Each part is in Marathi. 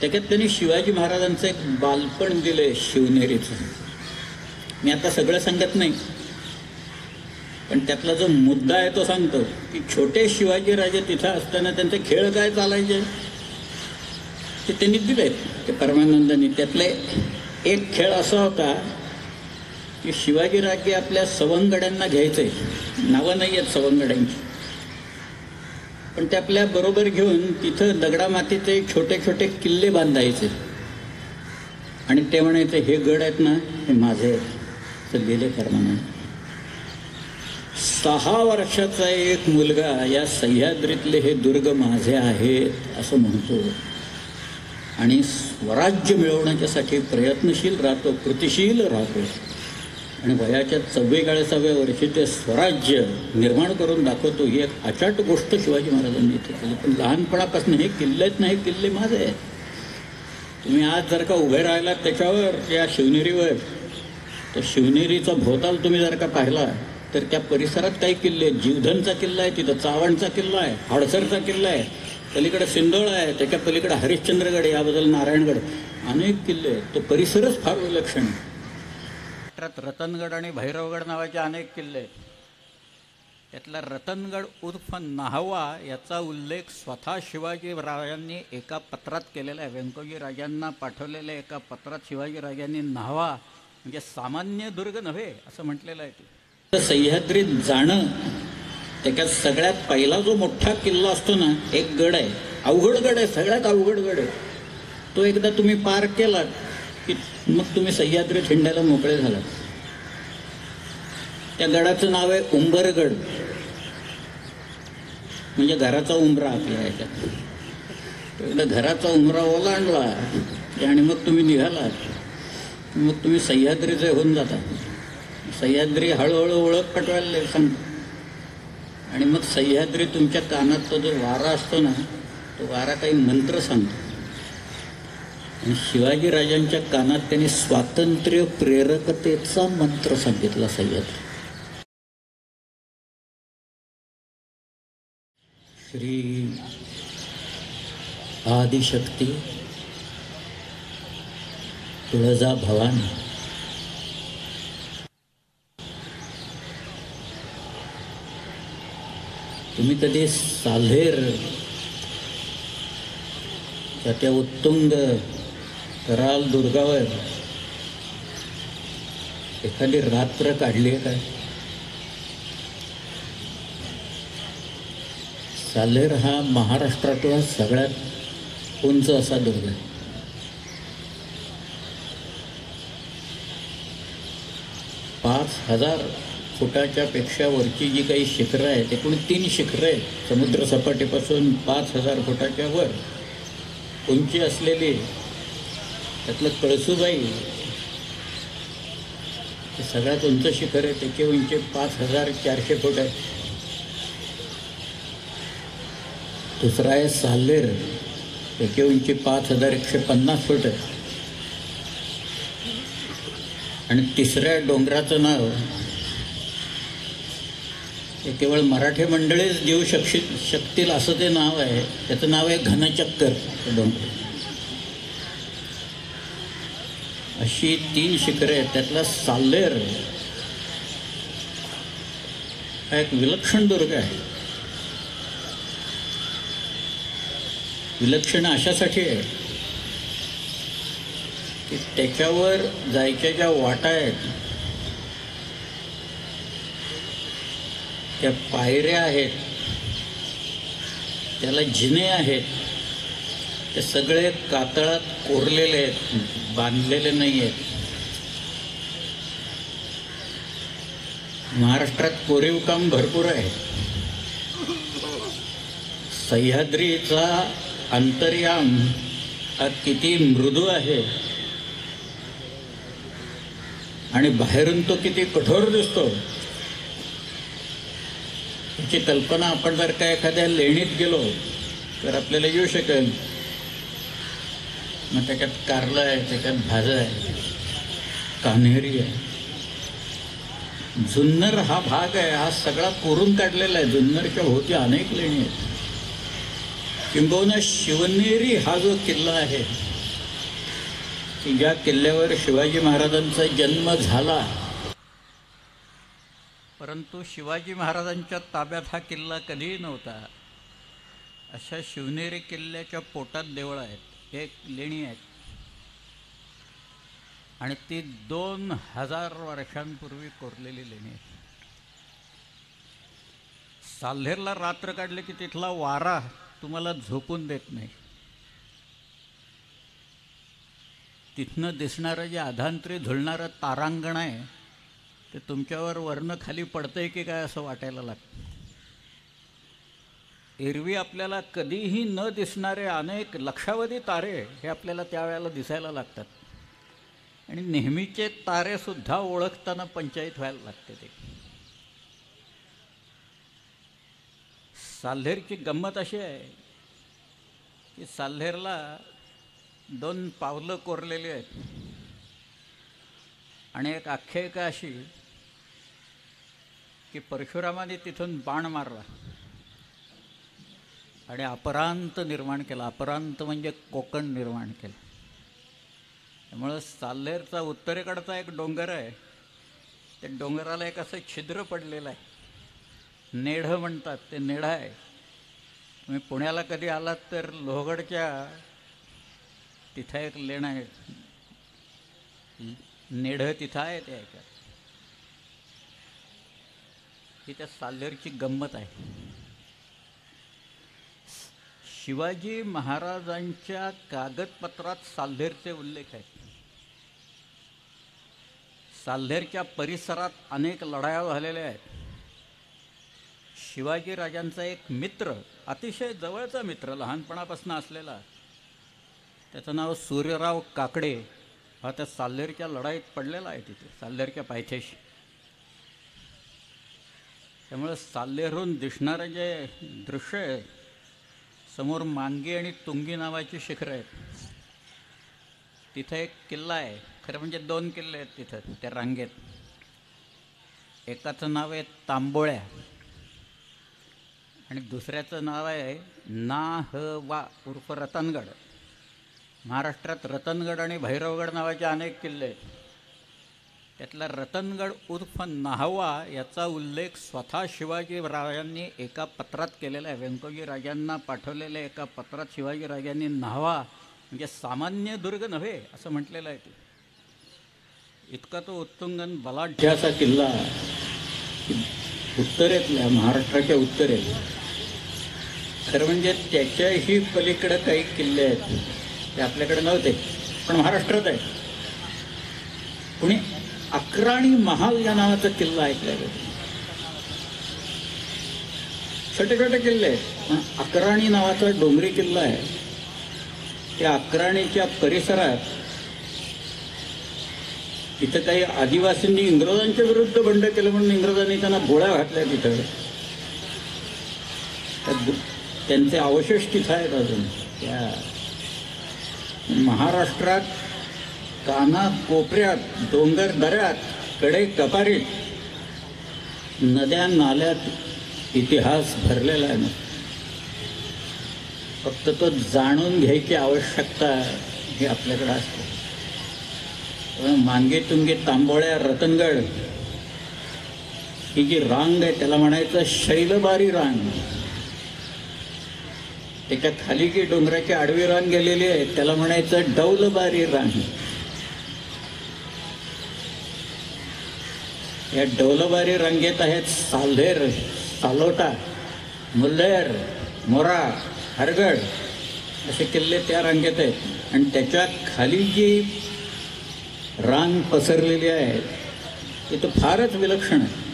त्याच्यात त्यांनी शिवाजी महाराजांचं एक बालपण दिलंय शिवनेरीचं. मी आता सगळं सांगत नाही, पण त्यातला जो मुद्दा आहे तो सांगतो की छोटे शिवाजीराजे तिथं असताना त्यांचे खेळ काय चालायचे ते त्यांनी दिले ते परमानंदांनी. त्यातले एक खेळ असा होता की शिवाजीराजे आपल्या सवंगड्यांना घ्यायचे, नावं नाही आहेत सवंगड्यांची, पण ते आपल्या बरोबर घेऊन तिथं दगडामातीचे छोटे छोटे किल्ले बांधायचे आणि ते म्हणायचे हे गड आहेत ना हे माझे आहेत. तर गेले परमानंद. 6 वर्षाचा एक मुलगा या सह्याद्रीतले हे दुर्ग माझे आहेत असं म्हणतो आणि स्वराज्य मिळवण्याच्यासाठी प्रयत्नशील राहतो, कृतिशील राहतो आणि वयाच्या 44व्या वर्षी ते स्वराज्य निर्माण करून दाखवतो. ही एक अचाट गोष्ट शिवाजी महाराजांनी इथे केली. पण लहानपणापासून हे किल्लेच नाही, किल्ले माझे आहेत. तुम्ही आज जर का उभे राहिलात त्याच्यावर या शिवनेरीवर, तर शिवनेरीचा भोवताल तुम्ही जर का पाहिला तर त्या परिसरात काही किल्ले आहेत. जीवधनचा किल्ला आहे, तिथं चावणचा किल्ला आहे, हडसरचा किल्ला आहे, पलीकडे सिंधोळा आहे, त्याच्या पलीकडे हरिश्चंद्रगड आहे, याबद्दल नारायणगड, अनेक किल्ले आहेत. तो परिसरच फार विलक्षण आहे. रतनगड आणि भैरवगड नावाचे अनेक किल्ले आहेत. यातला रतनगड उर्फ न्हावा याचा उल्लेख स्वतः शिवाजीराजांनी एका पत्रात केलेला आहे. व्यंकोजी राजांना पाठवलेल्या एका पत्रात शिवाजीराजांनी न्हावा म्हणजे सामान्य दुर्ग नव्हे असं म्हटलेलं आहे. ते सह्याद्रीत जाणं, त्याच्यात सगळ्यात पहिला जो मोठा किल्ला असतो ना, एक गड आहे, अवघड गड आहे, सगळ्यात अवघड गड आहे. तो एकदा तुम्ही पार केलात की मग तुम्ही सह्याद्री हिंडायला मोकळे झालात. त्या गडाचं नाव आहे उंबरगड, म्हणजे घराचा उंबरा आपल्या ह्याच्यात. एकदा घराचा उंबरा ओलांडला आणि मग तुम्ही निघालात, मग तुम्ही सह्याद्रीचे होऊन जाता. सह्याद्री हळूहळू ओळख पटवायला सांगतो आणि मग सह्याद्री तुमच्या कानात तो जो वारा असतो ना, तो वारा काही मंत्र सांगतो. आणि शिवाजीराजांच्या कानात त्यांनी स्वातंत्र्य प्रेरकतेचा मंत्र सांगितला सह्याद्री. श्री आदिशक्ती तुळजा भवानी. तुम्ही कधी साल्हेर त्या उत्तुंग कराल दुर्गावर एखादी रात्र काढली आहे काय? साल्हेर हा महाराष्ट्रातला सगळ्यात उंच असा दुर्ग आहे. 5000 फुटाच्या पेक्षा वरची जी काही शिखरं आहेत, एकूण 3 शिखरं आहेत समुद्रसपाटीपासून 5000 फुटाच्या वर उंची असलेली. त्यातलं कळसूबाई हे सगळ्यात उंच शिखर आहे, त्याची उंची 5400 फूट आहे. दुसरा आहे साल्हेर, त्याची उंची 5150 फूट आहे. आणि तिसऱ्या डोंगराचं नाव हे केवळ मराठी मंडळीच देऊ शकतील असं ते नाव आहे. त्याचं नाव आहे घनचक्कर डोंगर. अशी 3 शिखरे आहेत. त्यातला साल्हेर हा एक विलक्षण दुर्ग आहे. विलक्षण अशासाठी आहे की त्याच्यावर जायच्या ज्या वाटा आहेत, त्या पायऱ्या आहेत, त्याला जिने आहेत, ते सगळे कातळात कोरलेले आहेत, बांधलेले नाही आहेत. महाराष्ट्रात कोरीव काम भरपूर आहे. सह्याद्रीचा अंतर्याम हा किती मृदू आहे आणि बाहेरून तो किती कठोर दिसतो याची कल्पना आपण जर का एखाद्या लेणीत गेलो तर आपल्याला येऊ शकेल. मग त्याच्यात कारलं आहे, त्याच्यात भाजं आहे, कान्हेरी आहे. जुन्नर हा भाग आहे, हा सगळा कोरून काढलेला आहे. जुन्नरच्या भोवती अनेक लेणी आहेत. किंबहुना शिवनेरी हा जो किल्ला आहे की ज्या किल्ल्यावर शिवाजी महाराजांचा जन्म झाला, परंतु शिवाजी महाराजांच्या ताब्यात हा किल्ला कधीही नव्हता, अशा शिवनेरी किल्ल्याच्या पोटात देवळं आहेत, एक लेणी आहेत आणि ती 2000 वर्षांपूर्वी कोरलेली लेणी आहे. साल्हेरला रात्र काढले की तिथला वारा तुम्हाला झोपून देत नाही. तिथनं दिसणारं जे अधांतरी झुलणारं तारांगण आहे ते तुमच्यावर वरनं खाली पडतंय की काय असं वाटायला लागतं. एरवी आपल्याला कधीही न दिसणारे अनेक लक्षावधी तारे हे आपल्याला त्यावेळेला दिसायला लागतात आणि नेहमीचे तारेसुद्धा ओळखताना पंचायत व्हायला लागते. ते साल्हेरची गंमत अशी आहे की साल्हेरला 2 पावलं कोरलेली आहेत आणि एक आख्यायिका अशी की परशुरामाने तिथून बाण मारला आणि अपरांत निर्माण केला. अपरांत म्हणजे कोकण निर्माण केलं. त्यामुळं साल्हेरचा उत्तरेकडचा एक डोंगर आहे, त्या डोंगराला एक असं छिद्र पडलेलं आहे, नेढं म्हणतात, ते नेढं आहे. तुम्ही पुण्याला कधी आलात तर लोहगडच्या तिथं एक लेणं आहे, नेढं तिथं आहे. त्या ह्याच्यात ही त्या साल्हेरची गंमत आहे. शिवाजी महाराजांच्या कागदपत्रात साल्हेरचे उल्लेख आहेत. साल्हेरच्या परिसरात अनेक लढाया झालेल्या आहेत. शिवाजीराजांचा एक मित्र, अतिशय जवळचा मित्र, लहानपणापासून असलेला, त्याचं नाव सूर्यराव काकडे, हा त्या साल्हेरच्या लढाईत पडलेला आहे तिथे साल्हेरच्या पायथ्याशी. त्यामुळं साल्हेरहून दिसणारं जे दृश्य आहे, समोर मांगी आणि तुंगी नावाची शिखरं आहेत. तिथं एक किल्ला आहे, खरं म्हणजे 2 किल्ले आहेत तिथं त्या रांगेत. एकाचं नाव आहे तांबोळ्या आणि दुसऱ्याचं नाव आहे नाहवा उर्फ रतनगड. महाराष्ट्रात रतनगड आणि भैरवगड नावाचे अनेक किल्ले आहेत. त्यातला रतनगड उर्फ नाहवा याचा उल्लेख स्वतः शिवाजीराजांनी एका पत्रात केलेला आहे. व्यंकोजी राजांना पाठवलेल्या एका पत्रात शिवाजीराजांनी नाहवा म्हणजे सामान्य दुर्ग नव्हे असं म्हटलेलं आहे. ते इतका तो उत्तुंगन बलाढ्य असा किल्ला उत्तरेतल्या, महाराष्ट्राच्या उत्तरेत. खरं म्हणजे त्याच्याही पलीकडं काही किल्ले आहेत, ते आपल्याकडे नव्हते पण महाराष्ट्रात आहे. पुणे अक्राणी महाल या नावाचा किल्ला ऐकला आहे. छोटे छोटे किल्ले आहेत पण अक्राणी नावाचा डोंगरी किल्ला आहे. त्या अक्राणीच्या परिसरात तिथं काही आदिवासींनी इंग्रजांच्या विरुद्ध बंड केलं म्हणून इंग्रजांनी त्यांना गोळ्या घातल्या. तिथं त्यांचे अवशेष तिथं आहेत अजून. त्या महाराष्ट्रात काना कोपऱ्यात, डोंगर दऱ्यात, कडे कपारीत, नद्या नाल्यात इतिहास भरलेला आहे. फक्त तो जाणून घ्यायची आवश्यकता ही आपल्याकडे असते. मांगे तुंगे तांबोळ्या रतनगड ही जी रांग आहे त्याला म्हणायचं शैलबारी रांग. त्याच्या खाली जी डोंगराची आडवी रांग गेलेली आहे त्याला म्हणायचं डौलबारी रांग. या डौलबारी रांगेत आहेत साल्हेर, सालोटा, मुल्हेर, मोरा, हरगड असे किल्ले त्या रांगेत आहेत. आणि त्याच्या खाली जी रांग पसरलेली आहे ती तर फारच विलक्षण आहे.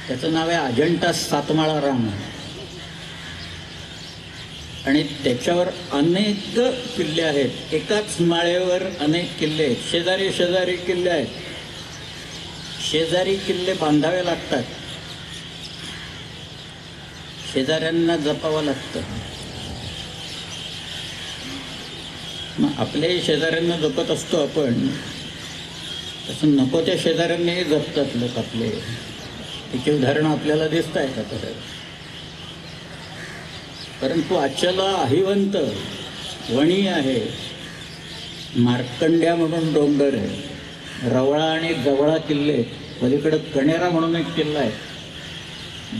त्याचं नाव आहे अजंठा सातमाळा रांग आणि त्याच्यावर अनेक किल्ले आहेत. एकाच माळेवर अनेक किल्ले आहेत. शेजारी शेजारी किल्ले आहेत. शेजारी किल्ले बांधावे लागतात, शेजाऱ्यांना जपावं लागतं. मग आपल्याही शेजाऱ्यांना जपत असतो आपण, तसं नको त्या शेजाऱ्यांनाही जपतात लोक आपले. त्याची उदाहरणं आपल्याला दिसत आहेत आता. परंतु आजच्याला अहिवंत वणी आहे, मार्कंड्या म्हणून डोंगर आहे, रवळा आणि जवळा किल्ले, पलीकडं कणेरा म्हणून एक किल्ला आहे,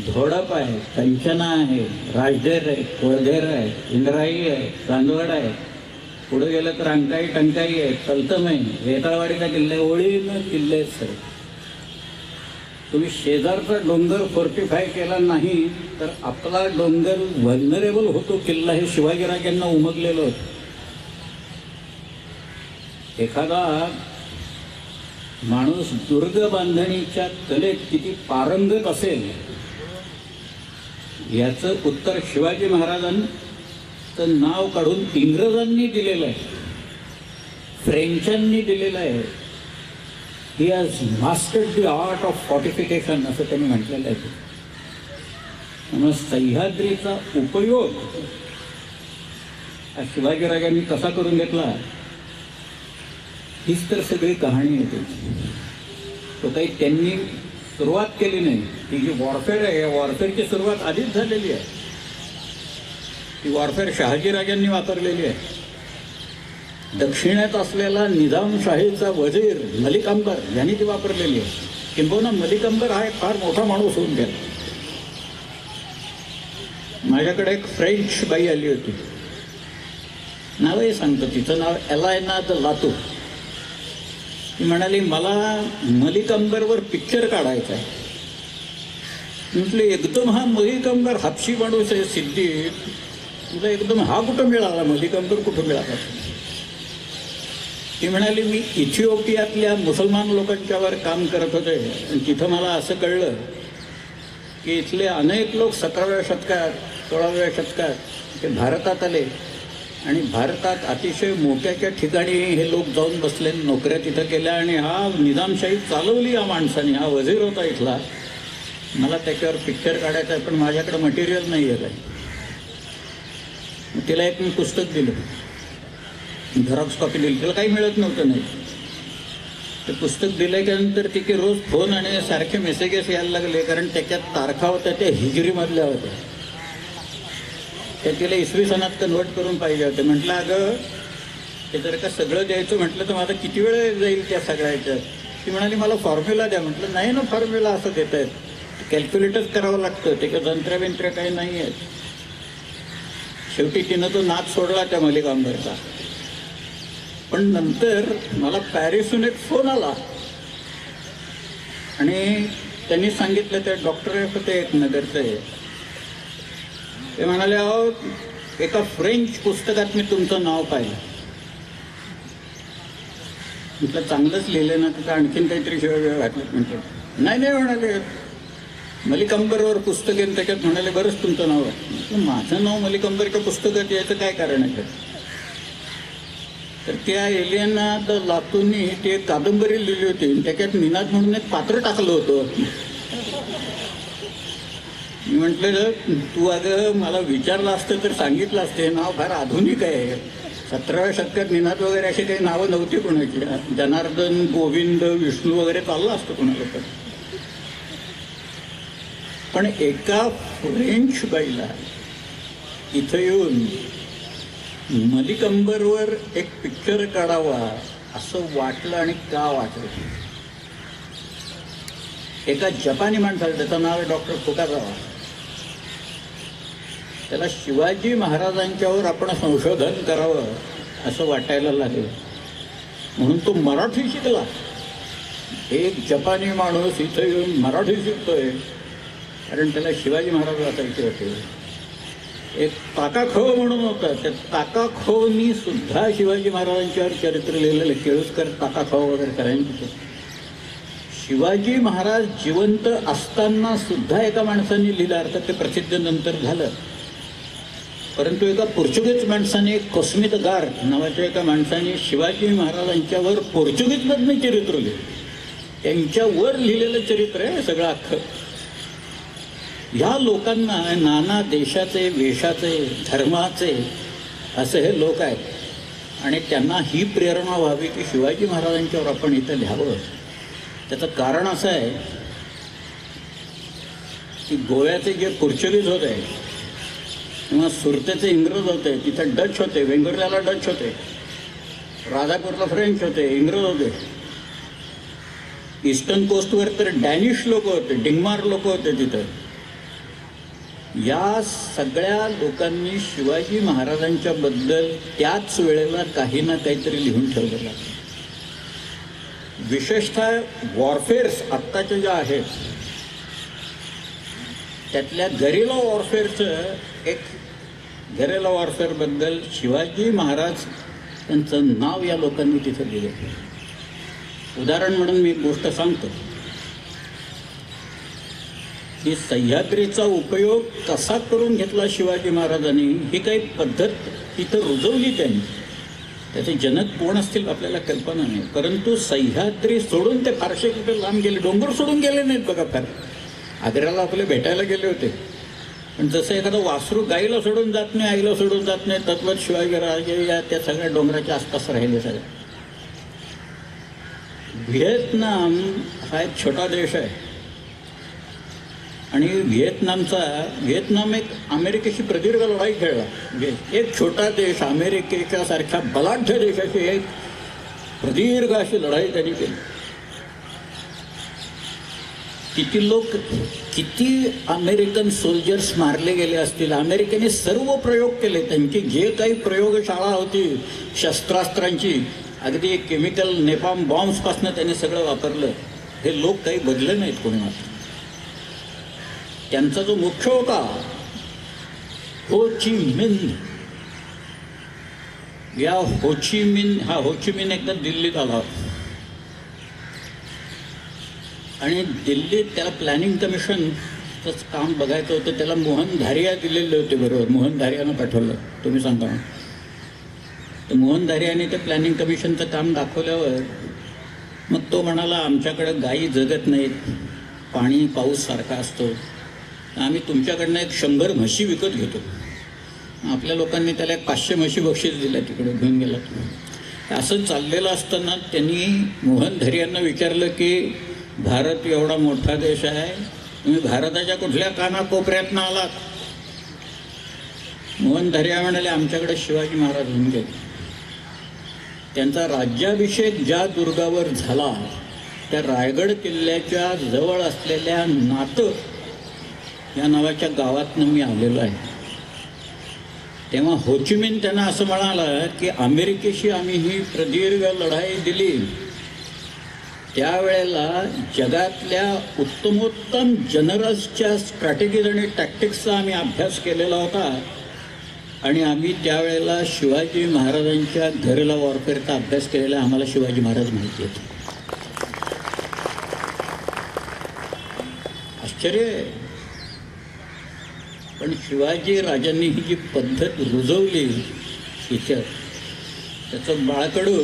धोडप आहे, कंचना आहे, राजधेर आहे, कोळधेर आहे, इंद्राई आहे, चांदवड आहे, पुढे गेलं तर अंकाई टंकाई आहे, तलतम आहे, वेताळवाडीचा किल्ला आहे, ओळीनं किल्ले आहेत सर. तुम्ही शेजारचा डोंगर फोर्टिफाय केला नाही तर आपला डोंगर व्हल्नरेबल होतो किल्ला, हे शिवाजीराजांना उमगलेलं होतं. एखादा माणूस दुर्ग बांधणीच्या कलेत किती पारंगत असेल याचं उत्तर शिवाजी महाराजांचं नाव काढून इंग्रजांनी दिलेलं आहे, फ्रेंचांनी दिलेलं आहे. He has mastered the art of फॉर्टिफिकेशन असं त्यांनी म्हटलेलं आहे. त्यामुळे सह्याद्रीचा उपयोग हा शिवाजीराजांनी कसा करून घेतला हीच तर सगळी कहाणी येते. तो काही त्यांनी सुरुवात केली नाही. ही जी वॉरफेअर आहे या वॉरफेअरची सुरुवात आधीच झालेली आहे. ती वॉरफेअर शहाजीराजांनी वापरलेली आहे. दक्षिणेत असलेला निजामशाहीचा वजीर मलिक अंबर यांनी ती वापरलेली आहे. किंबहुना मलिक अंबर हा एक फार मोठा माणूस होऊन गेला. माझ्याकडे एक फ्रेंच बाई आली होती, नावही सांगतो तिचं नाव एलायना द लातू. ती म्हणाली मला मलिक अंबरवर पिक्चर काढायचा आहे. म्हटलं एकदम हा मलिक अंबर हापशी माणूस आहे सिद्धी, तुला एकदम हा कुठं मिळाला, मलिक अंबर कुठं मिळाला? ती म्हणाली मी इथिओपियातल्या मुसलमान लोकांच्यावर काम करत होते आणि तिथं मला असं कळलं की इथले अनेक लोक 17व्या शतकात 16व्या शतकात ते भारतात आले आणि भारतात अतिशय मोक्याच्या ठिकाणी हे लोक जाऊन बसले, नोकऱ्या तिथं केल्या आणि हा निजामशाही चालवली या माणसाने, हा वजीर होता इथला. मला त्याच्यावर पिक्चर काढायचा आहे पण माझ्याकडे मटेरियल नाही आहे काही. तिला एक मी पुस्तक दिलं, झेरॉक्स कॉपी दिली, तिला काही मिळत नव्हतं नाही. ते पुस्तक दिल्याच्यानंतर तिथे रोज फोन आणि सारखे मेसेजेस यायला लागले, कारण त्याच्यात तारखा होत्या त्या हिजरीमधल्या होत्या. त्या तिला इसवी सणात कन्वर्ट करून पाहिजे होते. म्हटलं अगं ते जर का सगळं द्यायचं म्हटलं तर माझा किती वेळ जाईल त्या सगळ्याच्यात. ती म्हणाली मला फॉर्म्युला द्या. म्हटलं नाही ना, फॉर्म्युला असं देत आहेत, कॅल्क्युलेटच करावं लागतं, त्याच्या जंत्र्या काही नाही आहेत. शेवटी तिनं तो नाच सोडला त्या मलिक अंबरचा. पण नंतर मला पॅरिसहून एक फोन आला आणि त्यांनी सांगितलं, त्या डॉक्टर होते एक नगरचे, ते म्हणाले अहो एका फ्रेंच पुस्तकात मी तुमचं नाव पाहिलं. म्हटलं चांगलंच लिहिलं ना, तिथं आणखीन काहीतरी शिवाय घातलं. म्हटलं नाही नाही म्हणाले, मलिक अंबरवर पुस्तक आहे त्याच्यात. म्हणाले बरंच तुमचं नाव आहे. माझं नाव मलिक अंबरच्या पुस्तकात यायचं काय कारण आहे? तर त्या एलियाना द लातूंनी ती एक कादंबरी लिहिली होती, त्याच्यात निनाद म्हणून एक पात्र टाकलं होतं. मी म्हटलं तू अगं मला विचारलं असतं तर सांगितलं असते, नाव फार आधुनिक आहे. 17व्या शतकात निनाद वगैरे अशी काही नावं नव्हती कोणाची. जनार्दन, गोविंद, विष्णू वगैरे चाललं असतं कोणाला तर. पण एका फ्रेंच बाईला इथं येऊन मलिक अंबरवर एक पिक्चर काढावा असं वाटलं. आणि का वाटलं? एका जपानी माणसाला, त्याचं नाव आहे डॉक्टर फुकाजावा, त्याला शिवाजी महाराजांच्यावर आपण संशोधन करावं असं वाटायला लागलं. म्हणून तो मराठी शिकला. एक जपानी माणूस इथं येऊन मराठी शिकतोय कारण त्याला शिवाजी महाराज वाचायचे होते. एक ताकाखोव म्हणून होता, त्या ताकाखोवनी सुद्धा शिवाजी महाराजांच्यावर चरित्र लिहिलेलं. केळुसकर ताकाखोव वगैरे करायचे. शिवाजी महाराज जिवंत असताना सुद्धा एका माणसाने लिहिलं, अर्थात ते प्रसिद्ध नंतर झालं. परंतु एका पोर्चुगीज माणसाने, कोस्मित गार नावाच्या एका माणसाने शिवाजी महाराजांच्यावर पोर्चुगीजमधनं चरित्र लिहिलं. त्यांच्यावर लिहिलेलं चरित्र आहे सगळं अख्खं. ह्या लोकांना नाना देशाचे, वेशाचे, धर्माचे असे हे लोक आहेत आणि त्यांना ही प्रेरणा व्हावी की शिवाजी महाराजांच्यावर आपण इथं लिहावं. त्याचं कारण असं आहे की गोव्याचे जे पोर्चुगीज होते किंवा सुरतेचे इंग्रज होते, तिथे डच होते, वेंगुर्ल्याला डच होते, राजापूरला फ्रेंच होते, इंग्रज होते. ईस्टर्न कोस्टवर तर डॅनिश लोक होते, डिंगमार लोक होते तिथं. या सगळ्या लोकांनी शिवाजी महाराजांच्या बद्दल त्याच वेळेला काही ना काहीतरी लिहून ठेवलेलं आहे. विशेषतः वॉरफेअर्स आत्ताच्या ज्या आहेत त्यातल्या गेरिला वॉरफेअरचं एक गेरिला वॉरफेअरबद्दल शिवाजी महाराज त्यांचं नाव या लोकांनी तिथं दिलं. उदाहरण म्हणून मी एक गोष्ट सांगतो की सह्याद्रीचा उपयोग कसा करून घेतला शिवाजी महाराजांनी, ही काही पद्धत तिथं रुजवली त्यांनी. त्याचे जनक कोण असतील आपल्याला कल्पना नाही, परंतु सह्याद्री सोडून ते फारसे कुठे लांब गेले, डोंगर सोडून गेले नाहीत बघा. फार आग्र्याला आपले भेटायला गेले होते, पण जसं एखादं वासरू गाईला सोडून जात नाही, आईला सोडून जात नाही, तद्वत शिवाजी राजे या त्या सगळ्या डोंगराच्या आसपास राहिले सगळे. व्हिएतनाम हा एक छोटा देश आहे आणि व्हिएतनाम एक अमेरिकेशी प्रदीर्घ लढाई खेळला. एक छोटा देश अमेरिकेच्या सारख्या बलाढ्य देशाची एक प्रदीर्घ अशी लढाई त्यांनी केली. किती अमेरिकन सोल्जर्स मारले गेले असतील. अमेरिकेने सर्व प्रयोग केले, त्यांची जे काही प्रयोगशाळा होती शस्त्रास्त्रांची, अगदी केमिकल नेपाम बॉम्ब्सपासून त्यांनी सगळं वापरलं. हे लोक काही बदलले नाहीत कोणी मात्र. त्यांचा जो मुख्य होता हो ची मिन, या हो ची मिन एकदा दिल्लीत आला आणि दिल्लीत त्याला प्लॅनिंग कमिशनचं काम बघायचं होतं. त्याला मोहन धारिया दिलेले होते, बरोबर. मोहन धारियानं पाठवलं, तुम्ही सांगा. तर मोहन धारियाने ते प्लॅनिंग कमिशनचं काम दाखवल्यावर मग तो म्हणाला, आमच्याकडे गायी जगत नाहीत, पाणी पाऊस सारखा असतो, आम्ही तुमच्याकडनं एक 100 म्हशी विकत घेतो. आपल्या लोकांनी त्याला एक 500 म्हशी बक्षीस दिल्या, तिकडे घेऊन गेला. असं चाललेलं असताना त्यांनी मोहन धारियांना विचारलं की भारत एवढा मोठा देश आहे, तुम्ही भारताच्या कुठल्या कानाकोपऱ्यातनं आलात? मोहन धारिया म्हणाले, आमच्याकडे शिवाजी महाराज होऊन गेले. त्यांचा राज्याभिषेक ज्या दुर्गावर झाला त्या रायगड किल्ल्याच्या जवळ असलेल्या नातं या नावाच्या गावातनं मी आलेलो आहे. तेव्हा हो ची मिन त्यांना असं म्हणाला की अमेरिकेशी आम्ही ही प्रदीर्घ लढाई दिली, त्यावेळेला जगातल्या उत्तमोत्तम जनरल्सच्या स्ट्रॅटेजीज आणि टॅक्टिक्सचा आम्ही अभ्यास केलेला होता आणि आम्ही त्यावेळेला शिवाजी महाराजांच्या गेरिला वॉरफेअरचा अभ्यास केलेला. आम्हाला शिवाजी महाराज माहिती आहेत. आश्चर्य आहे. पण शिवाजी राजांनी ही जी पद्धत रुजवली हिच्यात, त्याचं बाळकडू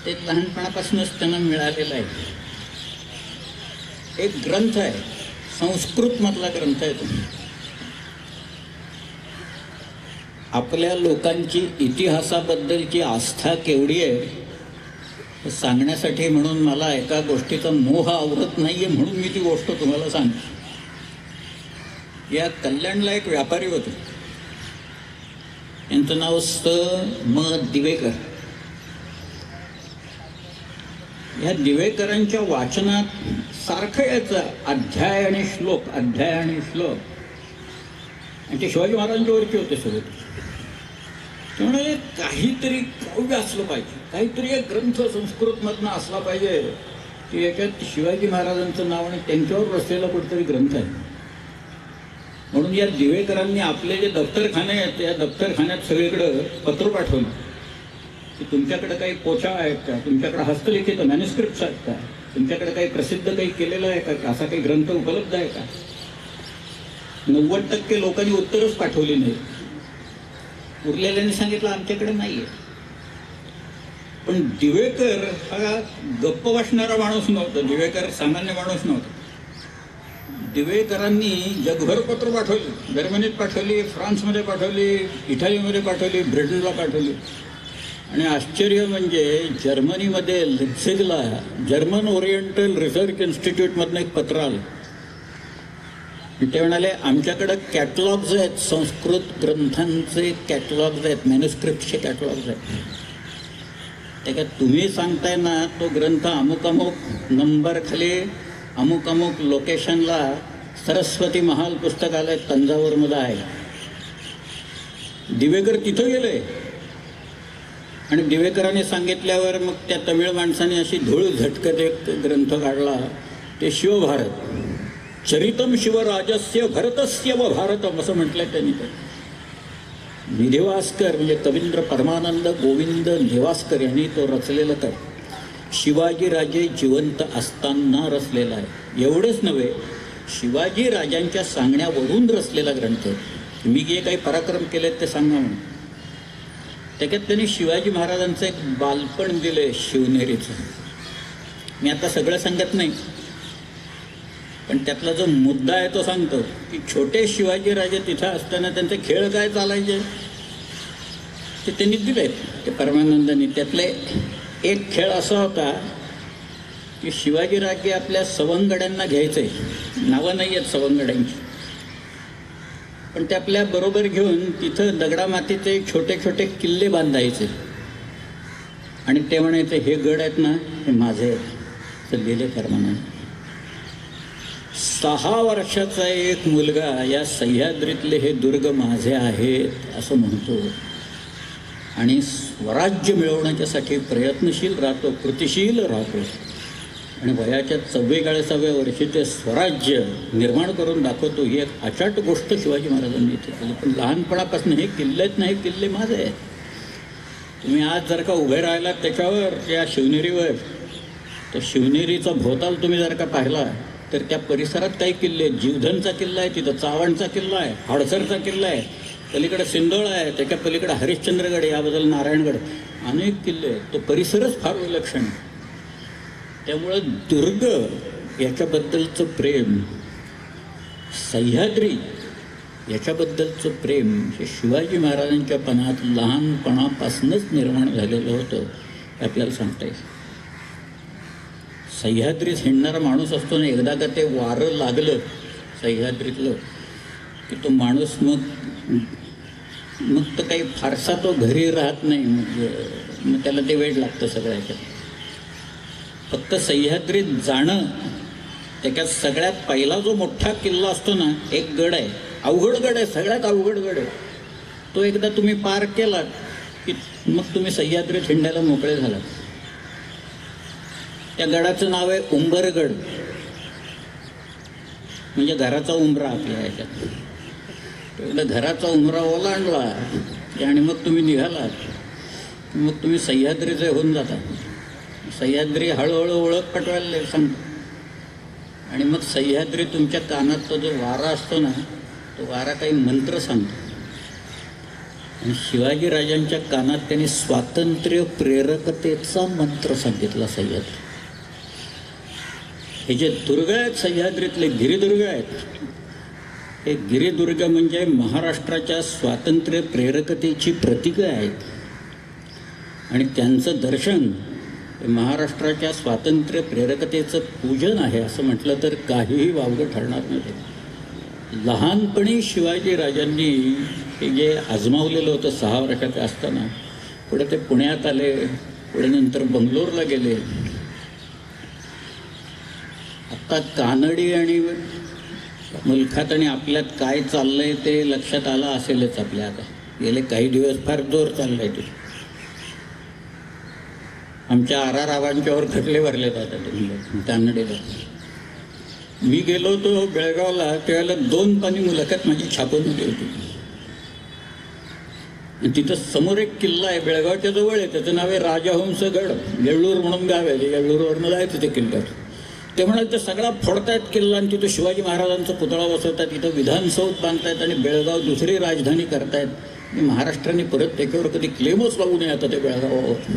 ते लहानपणापासूनच त्यांना मिळालेलं आहे. एक ग्रंथ आहे, संस्कृतमधला ग्रंथ आहे तो. आपल्या लोकांची इतिहासाबद्दलची आस्था केवढी आहे हे सांगण्यासाठी, म्हणून मला एका गोष्टीचा मोह आवरत नाही आहे म्हणून मी ती गोष्ट तुम्हाला सांगतो. या कल्याणला एक व्यापारी होते, यांचं नाव म दिवेकर. या दिवेकरांच्या वाचनात सारखं यायचं अध्याय आणि श्लोक. आणि ते शिवाजी महाराजांच्यावरचे होते सगळे. त्यामुळे काहीतरी काव्य असलं पाहिजे, काहीतरी एक ग्रंथ संस्कृतमधनं असला पाहिजे की याच्यात शिवाजी महाराजांचं नाव आणि त्यांच्यावर रचलेला कुठेतरी ग्रंथ आहे. म्हणून या दिवेकरांनी आपले जे दफ्तरखाने आहेत त्या दफ्तरखान्यात सगळीकडं पत्र पाठवलं की तुमच्याकडे काही पोछा आहेत का, तुमच्याकडे हस्तलिखित मॅन्युस्क्रिप्ट्स आहेत का, तुमच्याकडे काही प्रसिद्ध काही केलेलं आहे का, असा काही ग्रंथ उपलब्ध आहे का. 90% लोकांनी उत्तरच पाठवली नाही. उरलेल्यांनी सांगितलं आमच्याकडे नाही आहे. पण दिवेकर हा गप्प बसणारा माणूस नव्हता. दिवेकर सामान्य माणूस नव्हता. दिवेकरांनी जगभर पत्र पाठवली, जर्मनीत पाठवली, फ्रान्समध्ये पाठवली, इटालीमध्ये पाठवली, ब्रिटनला पाठवली. आणि आश्चर्य म्हणजे जर्मनीमध्ये लिप्झिगला जर्मन ओरिएंटल रिसर्च इन्स्टिट्यूटमधनं एक पत्र आलं. ते म्हणाले आमच्याकडं कॅटलॉग्स आहेत, संस्कृत ग्रंथांचे कॅटलॉग्स आहेत, मॅन्युस्क्रिप्टचे कॅटलॉग्स आहेत. त्याच्यात तुम्ही सांगताय ना तो ग्रंथ अमुक अमुक नंबर खाली अमुक अमुक लोकेशनला सरस्वती महाल पुस्तकालय तंजावरमध्ये आहे. दिवेकर तिथं गेले आणि दिवेकरांनी सांगितल्यावर मग त्या तमिळ माणसाने अशी धूळ झटकत एक ग्रंथ काढला, ते शिवभारत, चरितम शिवराजस्य भरतस्य व भारतम असं म्हटलंय त्यांनी. नेवास्कर म्हणजे कवींद्र परमानंद गोविंद नेवास्कर यांनी तो रचलेलं तर शिवाजीराजे जिवंत असताना रचलेला आहे. एवढंच नव्हे, शिवाजी राजांच्या सांगण्यावरून रचलेला ग्रंथ. मी जे काही पराक्रम केले ते सांगा म्हणून. त्याच्यात त्यांनी शिवाजी महाराजांचं एक बालपण दिले शिवनेरीचं. मी आता सगळं सांगत नाही, पण त्यातला जो मुद्दा आहे तो सांगतो की छोटे शिवाजीराजे तिथं असताना त्यांचे खेळ काय चालायचे ते त्यांनी दिले ते परमानंदांनी. त्यातले एक खेळ असा होता की शिवाजीराजे आपल्या सवंगड्यांना घ्यायचे, नावं नाही आहेत सवंगड्यांची, पण ते आपल्या बरोबर घेऊन तिथं दगडामातीचे छोटे छोटे किल्ले बांधायचे आणि ते म्हणायचे हे गड आहेत ना हे माझे आहेत. तर लिहिले परमानंद. 6 वर्षाचा एक मुलगा या सह्याद्रीतले हे दुर्ग माझे आहेत असं म्हणतो आणि स्वराज्य मिळवण्याच्यासाठी प्रयत्नशील राहतो, कृतिशील राहतो आणि वयाच्या 44व्या वर्षी ते स्वराज्य निर्माण करून दाखवतो. ही एक अचाट गोष्ट शिवाजी महाराजांनी इथे केली. पण लहानपणापासून हे किल्लेच नाही, किल्ले माझे आहेत. तुम्ही आज जर का उभे राहिलात त्याच्यावर त्या शिवनेरीवर, तर शिवनेरीचा भोवताल तुम्ही जर का पाहिला तर त्या परिसरात काही किल्ले आहेत. जीवधनचा किल्ला आहे, तिथं चावणचा किल्ला आहे, हडसरचा किल्ला आहे, पलीकडे सिंदोळ आहे, त्याच्या पलीकडे हरिश्चंद्रगड आहे, याबद्दल नारायणगड, अनेक किल्ले आहेत. तो परिसरच फार विलक्षण. त्यामुळं दुर्ग याच्याबद्दलचं प्रेम, सह्याद्री याच्याबद्दलचं प्रेम हे शिवाजी महाराजांच्या पणात लहानपणापासूनच निर्माण झालेलं होतं हे आपल्याला सांगता येईल. सह्याद्रीत हिंडणारा माणूस असतो ना, एकदा का ते वारं लागलं सह्याद्रीतलं की तो माणूस मग तर काही फारसा तो घरी राहत नाही. मग त्याला ते वेळ लागतं सगळ्या ह्याच्यात. फक्त सह्याद्रीत जाणं, त्याच्यात सगळ्यात पहिला जो मोठा किल्ला असतो ना, एक गड आहे, अवघड गड आहे, सगळ्यात अवघड गड आहे. तो एकदा तुम्ही पार केलात की मग तुम्ही सह्याद्रीत हिंडायला मोकळे झालात. त्या गडाचं नाव आहे उंबरगड, म्हणजे घराचा उंबरा आपल्या ह्याच्यात. एकदा घराचा उंबरा ओलांडला आणि मग तुम्ही निघालात, मग तुम्ही सह्याद्रीचे होऊन जाता. सह्याद्री हळूहळू ओळख पटवायला सांगतो आणि मग सह्याद्री तुमच्या कानात तो जो वारा असतो ना, तो वारा काही मंत्र सांगतो. आणि शिवाजी राजांच्या कानात त्यांनी स्वातंत्र्य प्रेरकतेचा मंत्र सांगितला. सह्याद्री हे जे दुर्ग आहेत सह्याद्रीतले गिरिदुर्ग आहेत, हे गिरिदुर्ग म्हणजे महाराष्ट्राच्या स्वातंत्र्य प्रेरकतेची प्रतीकं आहेत आणि त्यांचं दर्शन महाराष्ट्राच्या स्वातंत्र्य प्रेरकतेचं पूजन आहे असं म्हटलं तर काहीही वावगं ठरणार नाही. लहानपणी शिवाजी राजांनी हे जे आजमावलेलं होतं 6 वर्षाचे असताना, पुढे ते पुण्यात आले, पुढे नंतर बंगलोरला गेले. आत्ता कानडी आणि मुलखात आणि आपल्यात काय चाललंय ते लक्षात आलं असेलच आपल्या. आता गेले काही दिवस फार जोर चाललाय ते. आमच्या आरारावांच्यावर खटले भरले जातात तुम्ही कानडीला. मी गेलो होतो बेळगावला, त्यावेळेला 2 पानी मुलाखत माझी छापून होती. तिथं समोर एक किल्ला आहे बेळगावच्या जवळ आहे, त्याचं नाव आहे राजहंसगड. येळ्ळूर म्हणून गाव आहे, येळ्ळूरवरनं जायचं ते किल्ल्यात. ते म्हणाले ते सगळा फोडतायत किल्ला आणि तिथं शिवाजी महाराजांचा पुतळा बसवतात, तिथं विधानसौध बांधतायत आणि बेळगाव दुसरी राजधानी करतायत. महाराष्ट्राने परत त्याच्यावर कधी क्लेमच लावू नये आता ते बेळगावावर.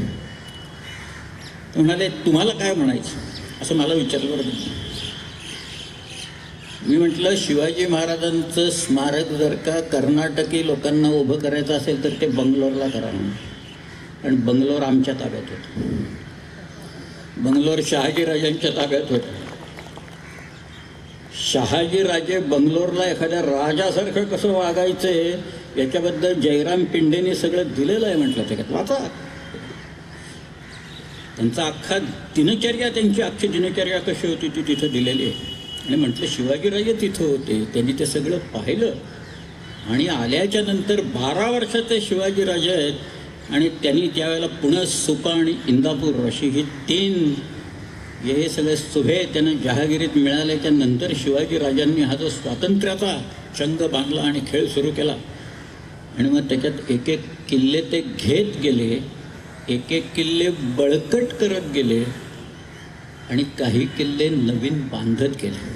म्हणाले तुम्हाला काय म्हणायचं असं मला विचारलं बरं. मी म्हटलं शिवाजी महाराजांचं स्मारक जर का कर्नाटकी लोकांना उभं करायचं असेल तर ते बंगलोरला करा, आणि बंगलोर आमच्या ताब्यात होतं. बंगलोर शहाजीराजांच्या ताब्यात होतं. शहाजीराजे बंगलोरला एखाद्या राजासारखं कसं वागायचंय याच्याबद्दल जयराम पिंडेने सगळं दिलेलं आहे म्हटलं त्याच्यात, वाचा. त्यांचा अख्खा दिनचर्या, त्यांची अख्खी दिनचर्या कशी होती ती तिथं दिलेली आहे. आणि म्हटलं शिवाजीराजे तिथं होते, त्यांनी ते सगळं पाहिलं. आणि आल्याच्या नंतर 12 वर्षाचे शिवाजीराजे आहेत आणि त्यांनी त्यावेळेला पुणे, सुपा आणि इंदापूर अशी ही 3 हे सगळे सुभे त्यांना जहागिरीत मिळाल्याच्या नंतर शिवाजीराजांनी हा जो स्वातंत्र्याचा चंग बांधला आणि खेळ सुरू केला. आणि मग त्याच्यात एक एक किल्ले ते घेत गेले, एक एक किल्ले बळकट करत गेले आणि काही किल्ले नवीन बांधत गेले.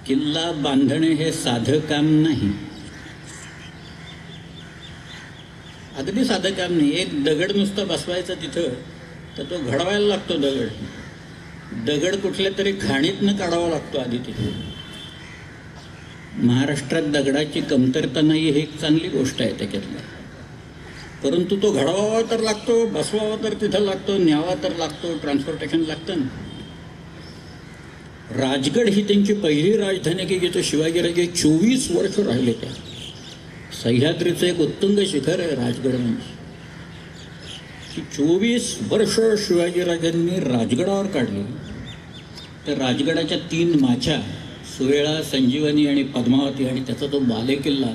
किल्ला बांधणे हे साधं काम नाही, अगदी साधं काम नाही. एक दगड नुसतं बसवायचा तिथं तर तो घडवायला लागतो. दगड कुठल्या तरी खाणीतनं काढावा लागतो आधी तिथे. महाराष्ट्रात दगडाची कमतरता नाही ही एक चांगली गोष्ट आहे त्याच्यातली. परंतु तो घडवावा तर लागतो, बसवावा तर तिथं लागतो, न्यावा तर लागतो, ट्रान्सपोर्टेशन लागतं ना. राजगड ही त्यांची पहिली राजधानी की जिथं शिवाजीराजे 24 वर्ष राहिले. त्या सह्याद्रीचं एक उत्तुंग शिखर आहे राजगड. म्हणजे 24 वर्ष शिवाजीराजांनी राजगडावर काढली. तर राजगडाच्या 3 माच्या, सुवेळा, संजीवनी आणि पद्मावती, आणि त्याचा तो बालेकिल्ला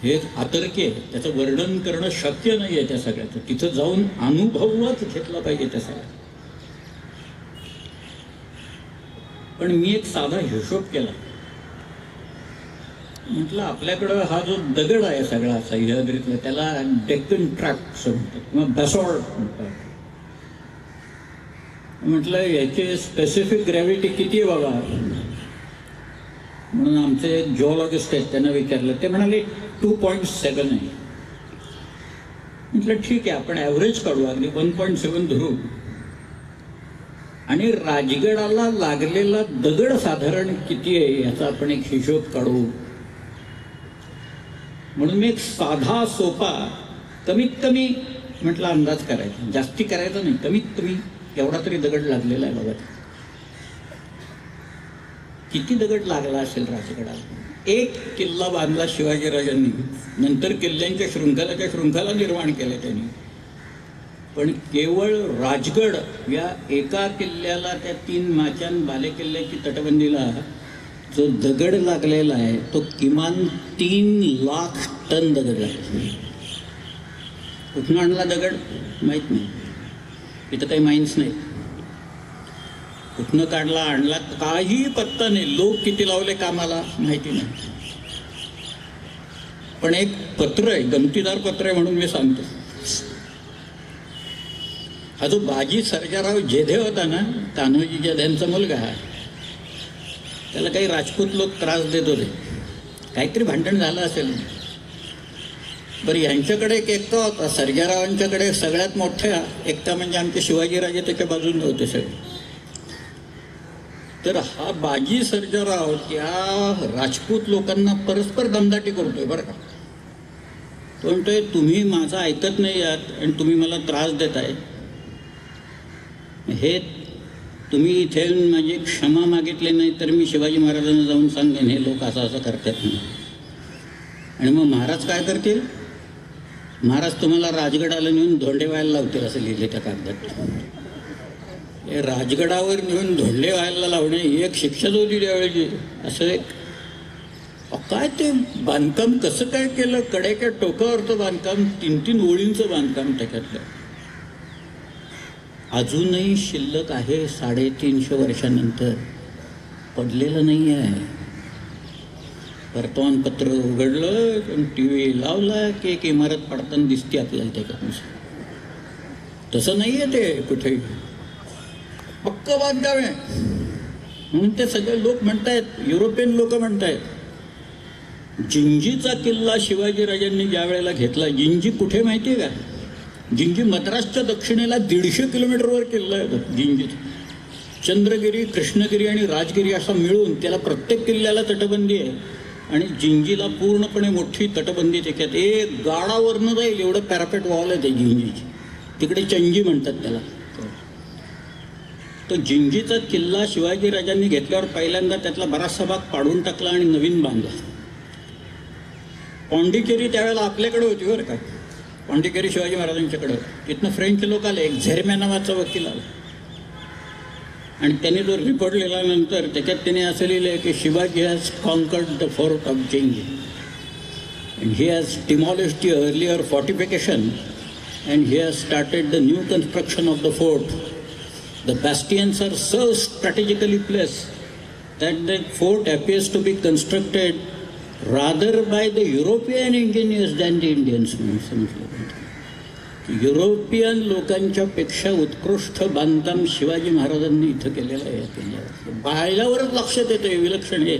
हे अतर्क्य आहे. त्याचं वर्णन करणं शक्य नाही आहे त्या सगळ्याचं. तिथं जाऊन अनुभवच घेतला पाहिजे त्या सगळ्या. पण मी एक साधा हिशोब केला. म्हटलं आपल्याकडं हा जो दगड आहे सगळा सह्याद्रीतला त्याला डेक्कन ट्रॅक्ट म्हणतात किंवा बॅसॉल्ट म्हणतात. म्हटलं याची स्पेसिफिक ग्रॅव्हिटी किती आहे बघा. म्हणून आमचे जिओलॉजिस्ट आहेत त्यांना विचारलं, ते म्हणाले 2.7 आहे. म्हटलं ठीक आहे, आपण ॲव्हरेज काढू, अगदी 1.7 धरू. आणि राजगडाला लागलेला दगड साधारण किती आहे याचा आपण एक हिशोब काढू. म्हणून मी एक साधा सोपा कमीत कमी म्हटलं अंदाज करायचा, जास्ती करायचा नाही, कमीत कमी एवढा तरी दगड लागलेला आहे बघा. किती दगड लागला असेल राजगडाला. एक किल्ला बांधला शिवाजीराजांनी, नंतर किल्ल्यांच्या शृंखला निर्माण केल्या त्यांनी. पण केवळ राजगड या एका किल्ल्याला, त्या 3 माच्यान बालेकिल्ल्याची तटबंदीला जो दगड लागलेला आहे तो किमान 3 लाख टन दगड लागला. कुठून आणला दगड माहीत नाही, इथं काही माइन्स नाही. कुठनं काढला, आणला काही पत्ता नाही. लोक किती लावले कामाला माहिती नाही. पण एक पत्र आहे, गमतीदार पत्र आहे म्हणून मी सांगतो. हा जो बाजी सर्जाराव जेधे होता ना, कान्होजी जेधेंचा मुलगा, त्याला काही राजपूत लोक त्रास देत होते. काहीतरी भांडण झालं असेल. बरं, यांच्याकडे एक एकटा होता सर्जारावांच्याकडे, सगळ्यात मोठ्या एकटा म्हणजे आमचे शिवाजीराजे त्याच्या बाजूने होते सगळे. तर हा बाजी सर्जाराव त्या राजपूत लोकांना परस्पर दमदाटी करतोय बरं का. तो म्हणतोय तुम्ही माझं ऐकत नाही आहात आणि तुम्ही मला त्रास देताय. हे तुम्ही इथे माझी क्षमा मागितली नाही तर मी शिवाजी महाराजांना जाऊन सांगेन हे लोक असं असं करतात म्हणून. आणि मग महाराज काय करतील, महाराज तुम्हाला राजगडाला नेऊन धोंडे व्हायला लावतील असं लिहिले त्या कागदात. हे राजगडावर नेऊन धोंडे व्हायला लावणे ही एक शिक्षाच होती त्यावेळेची. असं एक काय ते बांधकाम कसं काय केलं, कडेच्या टोकावरचं बांधकाम, 3-3 ओळींचं बांधकाम त्याच्यातलं अजूनही शिल्लक आहे. 350 वर्षानंतर पडलेलं नाही आहे. वर्तमानपत्र उघडलं, TV लावला की एक इमारत पडताना दिसते आपल्याला त्याच्यानुसार. तसं नाही आहे ते कुठेही, पक्क बांधकाम आहे. म्हणून ते सगळे लोक म्हणतायत, युरोपियन लोक म्हणतायत जिंजीचा किल्ला शिवाजीराजांनी ज्या वेळेला घेतला. जिंजी कुठे माहिती आहे का? जिंजी मद्रासच्या दक्षिणेला 150 किलोमीटरवर किल्ला आहे जिंजी. चंद्रगिरी, कृष्णगिरी आणि राजगिरी असा मिळून त्याला प्रत्येक किल्ल्याला तटबंदी आहे. आणि जिंजीला पूर्णपणे मोठी तटबंदी त्याच्यात. एक गाडावरनं जाईल एवढं पॅरापेट वॉल आहे ते जिंजीची. तिकडे चंजी म्हणतात त्याला. तो जिंजीचा किल्ला शिवाजीराजांनी घेतल्यावर पहिल्यांदा त्यातला बराचसा भाग पाडून टाकला आणि नवीन बांधला. पॉंडिचेरी त्यावेळेला आपल्याकडे होती बरं का, पॉंडिचेरी शिवाजी महाराजांच्याकडं. तिथनं फ्रेंच लोक आले, एक झेरम्या नावाचा वकील आला आणि त्यांनी जो रिपोर्ट लिहिल्यानंतर त्याच्यात त्याने असं लिहिलं आहे की Shivaji has conquered the fort of Gingee and he has demolished the earlier fortification and he has started the new construction of the fort. The bastions are so strategically placed that the fort appears to be constructed rather by the European engineers than the Indians. European लोकांच्या पेक्षा उत्कृष्ट बांधकाम शिवाजी महाराजांनी इथं केलेलं आहे. किल्ल्यावर बायलावरच लक्षात येतं विलक्षण हे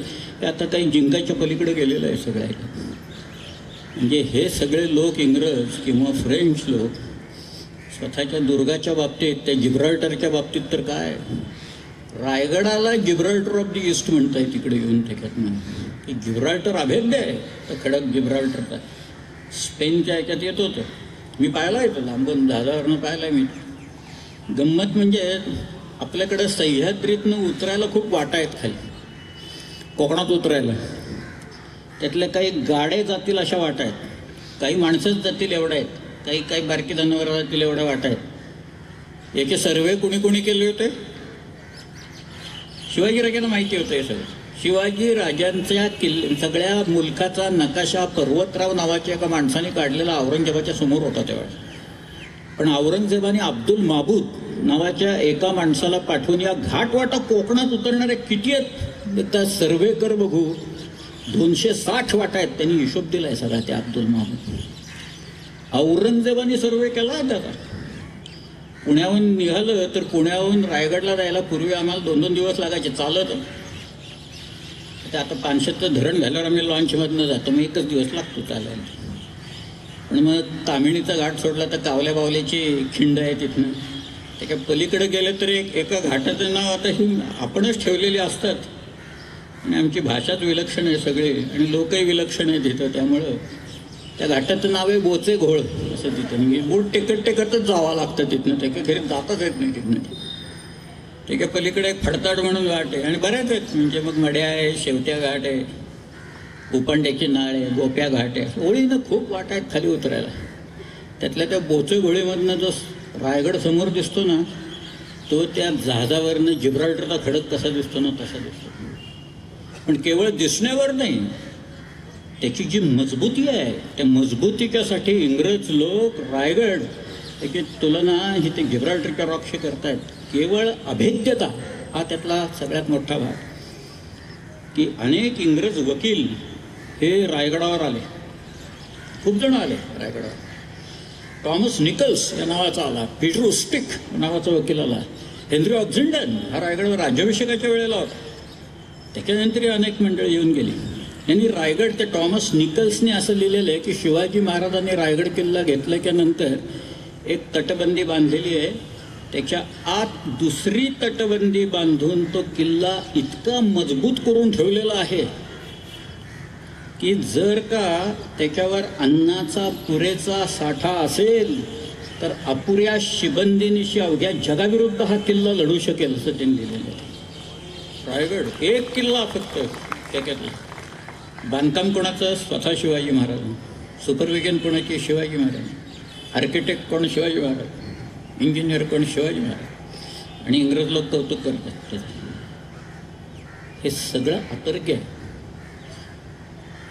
आता काही जिंकाच्या पलीकडे गेलेलं आहे सगळ्याला. म्हणजे हे सगळे लोक इंग्रज किंवा फ्रेंच लोक स्वतःच्या दुर्गाच्या बाबतीत, त्या जिब्राल्टरच्या बाबतीत तर काय, रायगडाला जिब्राल्टर ऑफ द ईस्ट म्हणताय तिकडे येऊन त्याच्यात म्हणून की जिब्राल्टर अभेद्य आहे तर खडक जिब्राल्टरचा. स्पेनच्या ह्याच्यात येत होतं, मी पाहिला येतो लांबून जहाजावरनं पाहिला मी. गंमत म्हणजे आपल्याकडं सह्याद्रीतनं उतरायला खूप वाटा आहेत खाली, कोकणात उतरायला. त्यातल्या काही गाड्या जातील अशा वाटा आहेत, काही माणसंच जातील एवढ्या आहेत, काही बारकी जनावरं जातील एवढ्या वाटा आहेत. याचे सर्वे कुणी केले होते? शिवाजीराजांना माहिती होतं हे सगळं. शिवाजीराजांच्या सगळ्या मुलखाचा नकाशा पर्वतराव नावाच्या एका माणसाने काढलेला औरंगजेबाच्या समोर होता त्यावेळेस. पण औरंगजेबाने अब्दुल माबूद नावाच्या एका माणसाला पाठवून या घाटवाटा कोकणात उतरणाऱ्या किती आहेत त्या सर्वे कर बघू, 260 वाटा आहेत. त्यांनी हिशोब दिलाय सगळा त्या अब्दुल माबूद. औरंगजेबाने सर्वे केला आहे त्याचा. पुण्याहून निघालं तर पुण्याहून रायगडला जायला पूर्वी आम्हाला 2-2 दिवस लागायचे चालत. ते आता पानशेतचं धरण झाल्यावर आम्ही लॉन्चमधनं जातो, मग 1च दिवस लागतो चालायला. पण मग तामिणीचा घाट सोडला तर कावल्या बावल्याची खिंड आहे तिथनं. त्याच्या पलीकडे गेलं तर एका घाटाचं नाव आता ही आपणच ठेवलेली असतात आणि आमची भाषाच विलक्षण आहे सगळे आणि लोकही विलक्षण आहे तिथं. त्यामुळं त्या घाटाचं नाव आहे बोचे घोळ असं तिथं. म्हणजे बोट टेकतच जावं लागतं तिथनं, त्याच्या घरी जाताच येत नाही तिथनं. त्याच्या पलीकडे एक फडताड म्हणून घाट आहे आणि बऱ्याच आहेत. म्हणजे मग मड्या आहे, शेवट्या घाट आहे, उपांड्याची नाळ आहे, गोप्या घाट आहे. ओळीनं खूप वाट आहेत खाली उतरायला. त्यातल्या त्या बोचे घोळीमधनं जो रायगड समोर दिसतो ना, तो त्या जहाजावरनं जिब्राल्टरचा खडक कसा दिसतो ना तसा दिसतो. पण केवळ दिसण्यावर नाही, त्याची जी मजबूती आहे त्या मजबूतीच्यासाठी इंग्रज लोक रायगड त्याची तुलना ही ते जिब्राल्टरच्या रॉकशी करतायत. केवळ अभेद्यता हा त्यातला सगळ्यात मोठा भाग. की अनेक इंग्रज वकील हे रायगडावर आले, खूप जण आले रायगडावर. टॉमस निकल्स या नावाचा आला, पीटर उस्टिक नावाचा वकील आला, हेनरी ऑक्झिंडन हा रायगडावर राज्याभिषेकाच्या वेळेला होता. त्याच्यानंतर अनेक मंडळी येऊन गेली. यांनी रायगड, त्या टॉमस निकल्सने असं लिहिलेलं आहे की शिवाजी महाराजांनी रायगड किल्ला घेतल्याच्या नंतर एक तटबंदी बांधलेली आहे, त्याच्या आत दुसरी तटबंदी बांधून तो किल्ला इतका मजबूत करून ठेवलेला आहे की जर का त्याच्यावर अन्नाचा पुरेसा साठा असेल तर अपुऱ्या शिबंदीनिशी अवघ्या जगाविरुद्ध हा किल्ला लढू शकेल असं त्यांनी लिहिलेलं आहे. रायगड एक किल्ला फक्त त्याच्यातला. बांधकाम कोणाचं? स्वतः शिवाजी महाराज. सुपरविजन कोणाची? शिवाजी महाराज. आर्किटेक्ट कोण? शिवाजी महाराज. इंजिनियर कोण? शिवाजी महाराज. आणि इंग्रज लोक कौतुक करतात. हे सगळं अतर्क्य आहे.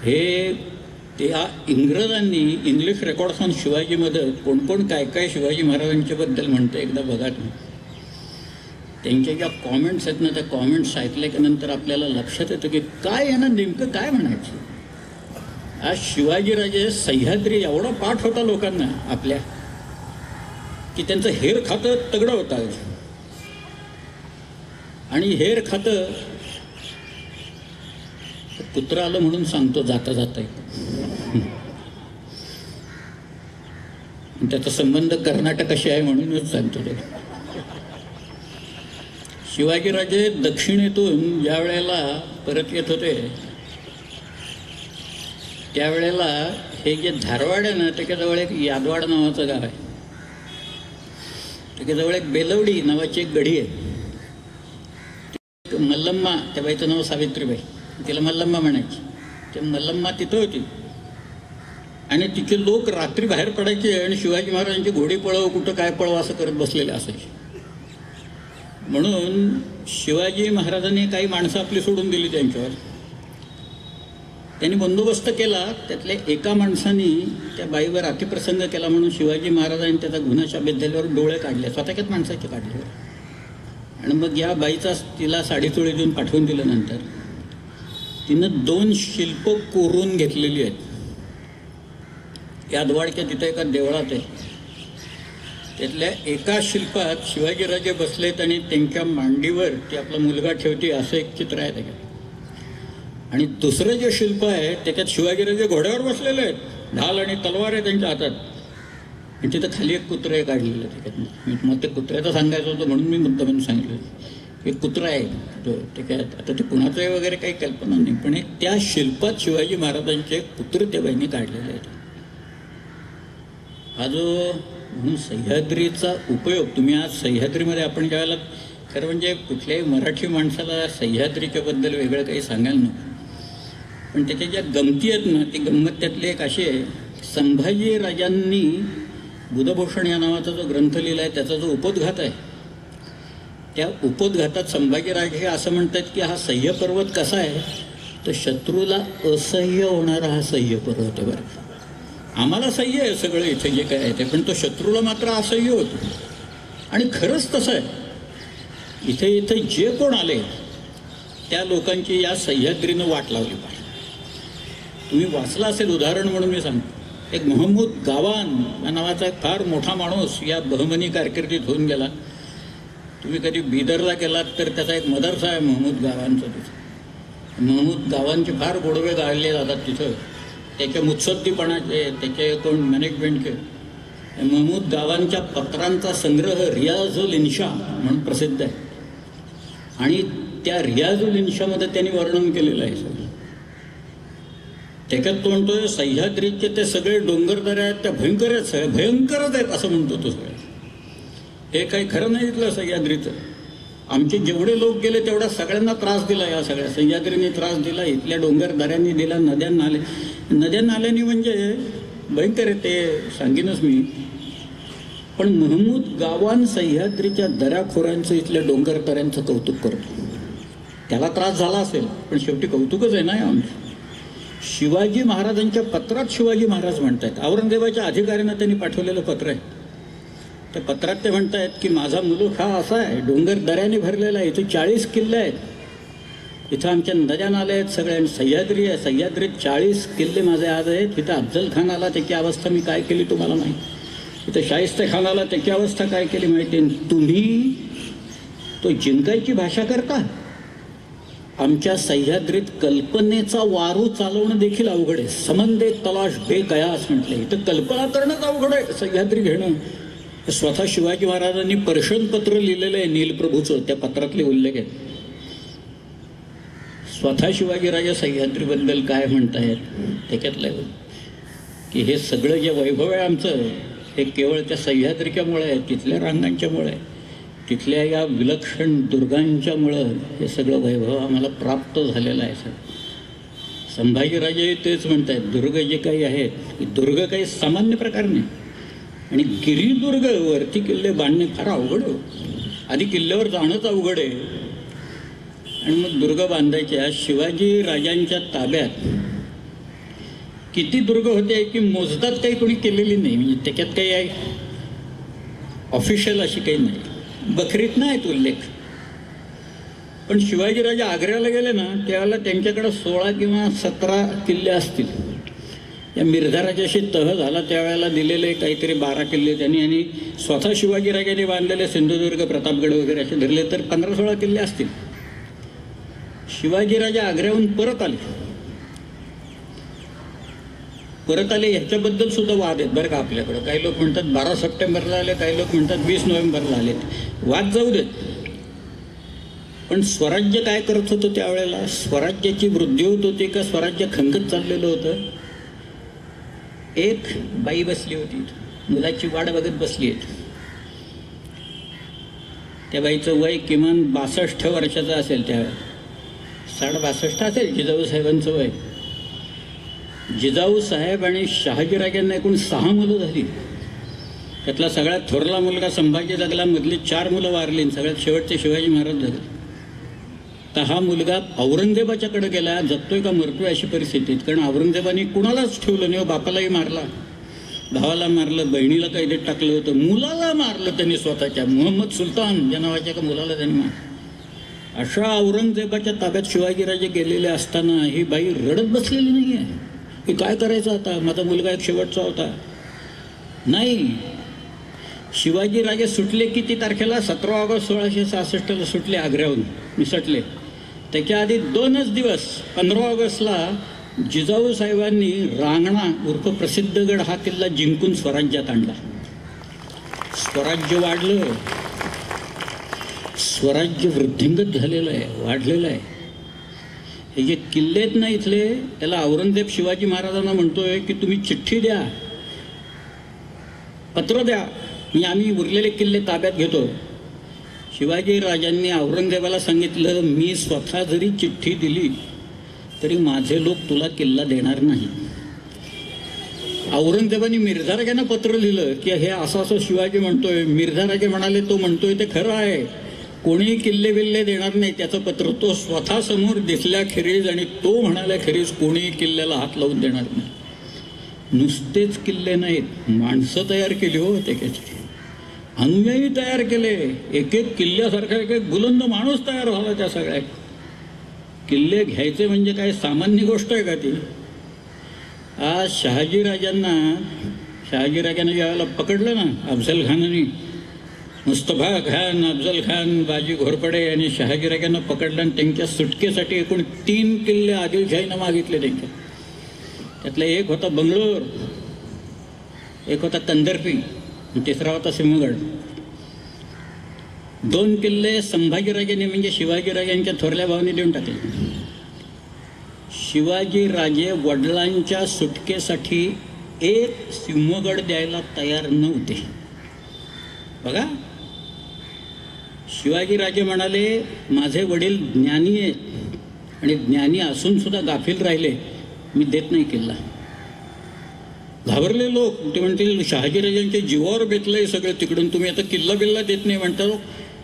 हे त्या इंग्रजांनी इंग्लिश रेकॉर्ड्स ऑन शिवाजीमध्ये कोण कोण काय काय शिवाजी महाराजांच्याबद्दल म्हणतं एकदा बघा तुम्ही. त्यांच्या ज्या कॉमेंट्स आहेत ना, त्या कॉमेंट्स ऐकल्यानंतर आपल्याला लक्षात येतं की काय यांना नेमकं काय म्हणायचं. आज शिवाजीराजे सह्याद्री एवढा पाठ होता लोकांना आपल्या की त्यांचं हेर खातं तगडं होतं. आणि हेर खातं कुत्रं आलं म्हणून सांगतो जाता जाता. त्याचा संबंध कर्नाटकाशी आहे म्हणूनच सांगतो ते. शिवाजीराजे दक्षिणेतून ज्या वेळेला परत येत होते त्यावेळेला हे जे धारवाड आहे ना, त्याच्याजवळ एक यादवाड नावाचं गाव आहे. त्याच्याजवळ एक बेलवडी नावाची एक गढी आहे. मल्लम्मा, त्या बाईचं नाव सावित्रीबाई, तिला मल्लम्मा म्हणायची. ते मल्लम्मा तिथं होती आणि तिचे लोक रात्री बाहेर पडायचे आणि शिवाजी महाराजांची घोडी पळव, कुठं काय पळव असं करत बसलेले असायचे. म्हणून शिवाजी महाराजांनी काही माणसं आपली सोडून दिली त्यांच्यावर. त्यांनी बंदोबस्त केला. त्यातल्या एका माणसाने त्या बाईवर अतिप्रसंग केला म्हणून शिवाजी महाराजांनी त्याचा गुन्हा शाबत झाल्यावर डोळे काढले, स्वतःच्याच माणसाचे काढले. आणि मग या बाईचा तिला साडीचोळी देऊन पाठवून दिल्यानंतर तिनं 2 शिल्प कोरून घेतलेली आहेत. यादवाडच्या तिथं एका देवळात आहे. त्यातल्या एका शिल्पात शिवाजीराजे बसलेत आणि त्यांच्या मांडीवर ते आपला मुलगा ठेवते असं एक चित्र आहे त्याच्यात. आणि दुसरं जे शिल्प आहे त्याच्यात शिवाजीराजे घोड्यावर बसलेले आहेत, ढाल आणि तलवार आहे त्यांच्या हातात. आणि तिथं खाली एक कुत्रं काढलेलं आहे त्याच्यात. मग ते कुत्र्याचं सांगायचं होतं म्हणून मी मुद्दामून सांगितलं. एक कुत्रं आहे ते काय आता ते कुणाचं आहे वगैरे काही कल्पना नाही, पण त्या शिल्पात शिवाजी महाराजांचे कुत्रे त्या बाईंनी काढलेले आहेत. हा जो म्हणून सह्याद्रीचा उपयोग, तुम्ही आज सह्याद्रीमध्ये आपण ज्यावेळेला, खरं म्हणजे कुठल्याही मराठी माणसाला सह्याद्रीच्या बद्दल वेगळं काही सांगायला नको, पण त्याच्या ज्या गमती आहेत ना, ती गंमत त्यातली एक अशी आहे. संभाजी राजांनी बुधभूषण या नावाचा जो ग्रंथ लिहिला आहे त्याचा जो उपोद्घात आहे, त्या उपोद्घातात संभाजीराजे असं म्हणतात की हा सह्य पर्वत कसा आहे, तर शत्रूला असह्य होणारा हा सह्य पर्वत आहे. बरं, आम्हाला सह्य आहे सगळं इथे जे काय आहे ते, पण तो शत्रूला मात्र असह्य होतो. आणि खरंच तसं आहे. इथे जे कोण आले त्या लोकांची या सह्याद्रीनं वाट लावली पाहिजे. तुम्ही वाचला असेल, उदाहरण म्हणून मी सांगतो. एक महमूद गावान या नावाचा एक फार मोठा माणूस या बहमनी कारकिर्दीत होऊन गेला. तुम्ही कधी बिदरला गेलात तर त्याचा एक मदरसा आहे महमूद गावांचा. तिथं महमूद गावांचे फार गोडवे गाळले जातात तिथं. त्याच्या मुत्सद्दीपणाचे, त्याचे कोण मॅनेजमेंटचे. महमूद गावांच्या पत्रांचा संग्रह रियाजुल इन्शा म्हणून प्रसिद्ध आहे. आणि त्या रियाजुल इन्शामध्ये त्यांनी वर्णन केलेलं आहे सगळं. त्याच्यात तो म्हणतोय सह्याद्रीचे ते सगळे डोंगरदऱ्या आहेत त्या भयंकर आहेत, भयंकरच आहेत असं म्हणतो तो. सगळं हे काही खरं नाही इथलं सह्याद्रीचं. आमचे जेवढे लोक गेले तेवढा सगळ्यांना त्रास दिला. या सगळ्या सह्याद्रीने त्रास दिला, इथल्या डोंगर दऱ्यांनी दिला, नद्या नाल्यांनी म्हणजे भयंकर आहे ते सांगीनच मी. पण महमूद गावान सह्याद्रीच्या दऱ्याखोऱ्यांचं, इथल्या डोंगर दऱ्यांचं कौतुक करतो. त्याला त्रास झाला असेल पण शेवटी कौतुकच आहे ना आमचं. शिवाजी महाराजांच्या पत्रात शिवाजी महाराज म्हणतायत, औरंगजेबाच्या अधिकाऱ्यांना त्यांनी पाठवलेलं पत्र आहे. त्या पत्रात ते म्हणतायत की माझा मुलूक हा असा आहे, डोंगर दऱ्याने भरलेला आहे, इथे 40 किल्ले आहेत, इथं आमच्या नद्या नाल्या आहेत सगळ्या, सह्याद्री आहे, सह्याद्रीत 40 किल्ले माझे आज आहेत. तिथं अफजल खान आला त्याची अवस्था मी काय केली तुम्हाला माहिती, इथं शाहिस्ते खान आला त्याची अवस्था काय केली माहिती. तुम्ही तो जिंकायची भाषा करता. आमच्या सह्याद्रीत कल्पनेचा वारू चालवणं देखील अवघड आहे. समंदे तलाश बेकयास म्हटले, इथं कल्पना करणंच अवघड आहे सह्याद्री घेणं. स्वतः शिवाजी महाराजांनी पर्शन पत्र लिहिलेलं आहे नीलप्रभूचं, त्या पत्रातले उल्लेख आहेत. स्वतः शिवाजीराजे सह्याद्रीबद्दल काय म्हणतायत त्याच्यातलं की हे सगळं जे वैभव आहे आमचं हे केवळ त्या सह्याद्रीच्यामुळे आहे, तिथल्या रांगांच्यामुळे, तिथल्या या विलक्षण दुर्गांच्यामुळं हे सगळं वैभव आम्हाला प्राप्त झालेलं आहे. सर संभाजीराजे तेच म्हणत आहेत, दुर्ग जे काही आहेत दुर्ग काही सामान्य प्रकार नाही. आणि गिरिदुर्ग वरती किल्ले बांधणे फार अवघड हो. आधी किल्ल्यावर जाणंच अवघड आहे आणि मग दुर्ग बांधायच्या. शिवाजी राजांच्या ताब्यात किती दुर्ग होते की मोजदात काही कोणी केलेली नाही, म्हणजे त्याच्यात काही आहे ऑफिशियल अशी काही नाही, बखरीत नाहीत उल्लेख. पण शिवाजीराजे आग्र्याला गेले ना त्यावेळेला त्यांच्याकडे 16 किंवा 17 किल्ले असतील. या मिर्झाराजाशी तह झाला त्यावेळेला दिलेले काहीतरी 12 किल्ले त्यांनी, आणि स्वतः शिवाजीराजांनी बांधलेले सिंधुदुर्ग, प्रतापगड वगैरे असे धरले तर 15-16 किल्ले असतील. शिवाजीराजे आग्र्याहून परत आले ह्याच्याबद्दल सुद्धा वाद आहेत बरं का आपल्याकडं. काही लोक म्हणतात 12 सप्टेंबरला आले, काही लोक म्हणतात 20 नोव्हेंबरला आले. वाद जाऊ देत. पण स्वराज्य काय करत होतं त्यावेळेला, स्वराज्याची वृद्धी होत होती का स्वराज्य खंगत चाललेलं होतं. एक बाई बसली होती, मुलाची वाट बघत बसली आहे. त्या बाईचं वय किमान 62 वर्षाचं असेल, त्या 62 असेल जिजाऊ साहेबांचं वय. जिजाऊ साहेब आणि शहाजीराजांना एकूण 6 मुलं झाली. त्यातला सगळ्यात थोरला मुलगा संभाजी जगला, मधली 4 मुलं वारली, सगळ्यात शेवटचे शिवाजी महाराज झाले. तर हा मुलगा औरंगजेबाच्याकडे गेला, जगतोय का मरतोय अशी परिस्थितीत. कारण औरंगजेबाने कुणालाच ठेवलं नाही, बापालाही मारला, भावाला मारलं, बहिणीला कैदेत टाकलं होतं, मुलाला मारलं त्यांनी स्वतःच्या, मुहम्मद सुलतान या नावाच्या का मुलाला त्यांनी मारलं. अशा औरंगजेबाच्या ताब्यात शिवाजीराजे गेलेले असताना ही बाई रडत बसलेली नाही आहे की काय करायचं आता, माझा मुलगा एक शेवटचा होता. नाही, शिवाजीराजे सुटले किती तारखेला? 17 ऑगस्ट 1666 सुटले आग्र्याहून, निसटले. त्याच्या आधी 2च दिवस 15 ऑगस्टला जिजाऊ साहेबांनी रांगणा उर्फ प्रसिद्धगड हा किल्ला जिंकून स्वराज्यात आणला. स्वराज्य वाढलं, स्वराज्य वृद्धिंगत झालेलं आहे, वाढलेलं आहे. हे जे किल्ले आहेत ना इथले, त्याला औरंगजेब शिवाजी महाराजांना म्हणतोय की तुम्ही चिठ्ठी द्या, पत्र द्या, मी आम्ही उरलेले किल्ले ताब्यात घेतो. शिवाजी राजांनी औरंगजेबाला सांगितलं, मी स्वतः जरी चिठ्ठी दिली तरी माझे लोक तुला किल्ला देणार नाही. औरंगजेबाने मिर्झा राजांना पत्र लिहिलं की हे असं असं शिवाजी म्हणतोय. मिर्झा राजे म्हणाले, तो म्हणतोय ते खरं आहे, कोणी किल्ले बिल्ले देणार नाही. त्याचं पत्र तो स्वतः समोर दिसल्याखेरीज आणि तो म्हणाल्याखेरीज कोणी किल्ल्याला हात लावून देणार नाही. नुसतेच किल्ले नाहीत, माणसं तयार केली हो, त्याची अनुयायी तयार केले. एक एक किल्ल्यासारखा एक एक बुलंद माणूस तयार झाला त्या सगळ्या. किल्ले घ्यायचे म्हणजे काय सामान्य गोष्ट आहे का ती? आज शहाजीराजांना ज्यावेळेला पकडलं ना अफजल खानाने, मुस्तफा खान, अफजल खान, बाजी घोरपडे यांनी शहाजीराजांना पकडलं आणि त्यांच्या सुटकेसाठी एकूण 3 किल्ले आदिलशाहीनं मागितले त्यांच्या. त्यातला एक होता बंगलोर, एक होता कंदर्पी, तिसरा होता सिंहगड. 2 किल्ले संभाजीराजांनी म्हणजे शिवाजीराजांच्या थोरल्या भावाने देऊन टाकले. शिवाजीराजे वडिलांच्या सुटकेसाठी एक सिंहगड द्यायला तयार नव्हते. बघा, शिवाजीराजे म्हणाले, माझे वडील ज्ञानी आहेत आणि ज्ञानी असून सुद्धा गाफील राहिले, मी देत नाही किल्ला. घाबरले लोक, ते म्हणतील शहाजीराजांच्या जीवावर बेतलंय सगळं तिकडून, तुम्ही आता किल्ला बिल्ला देत नाही म्हणता.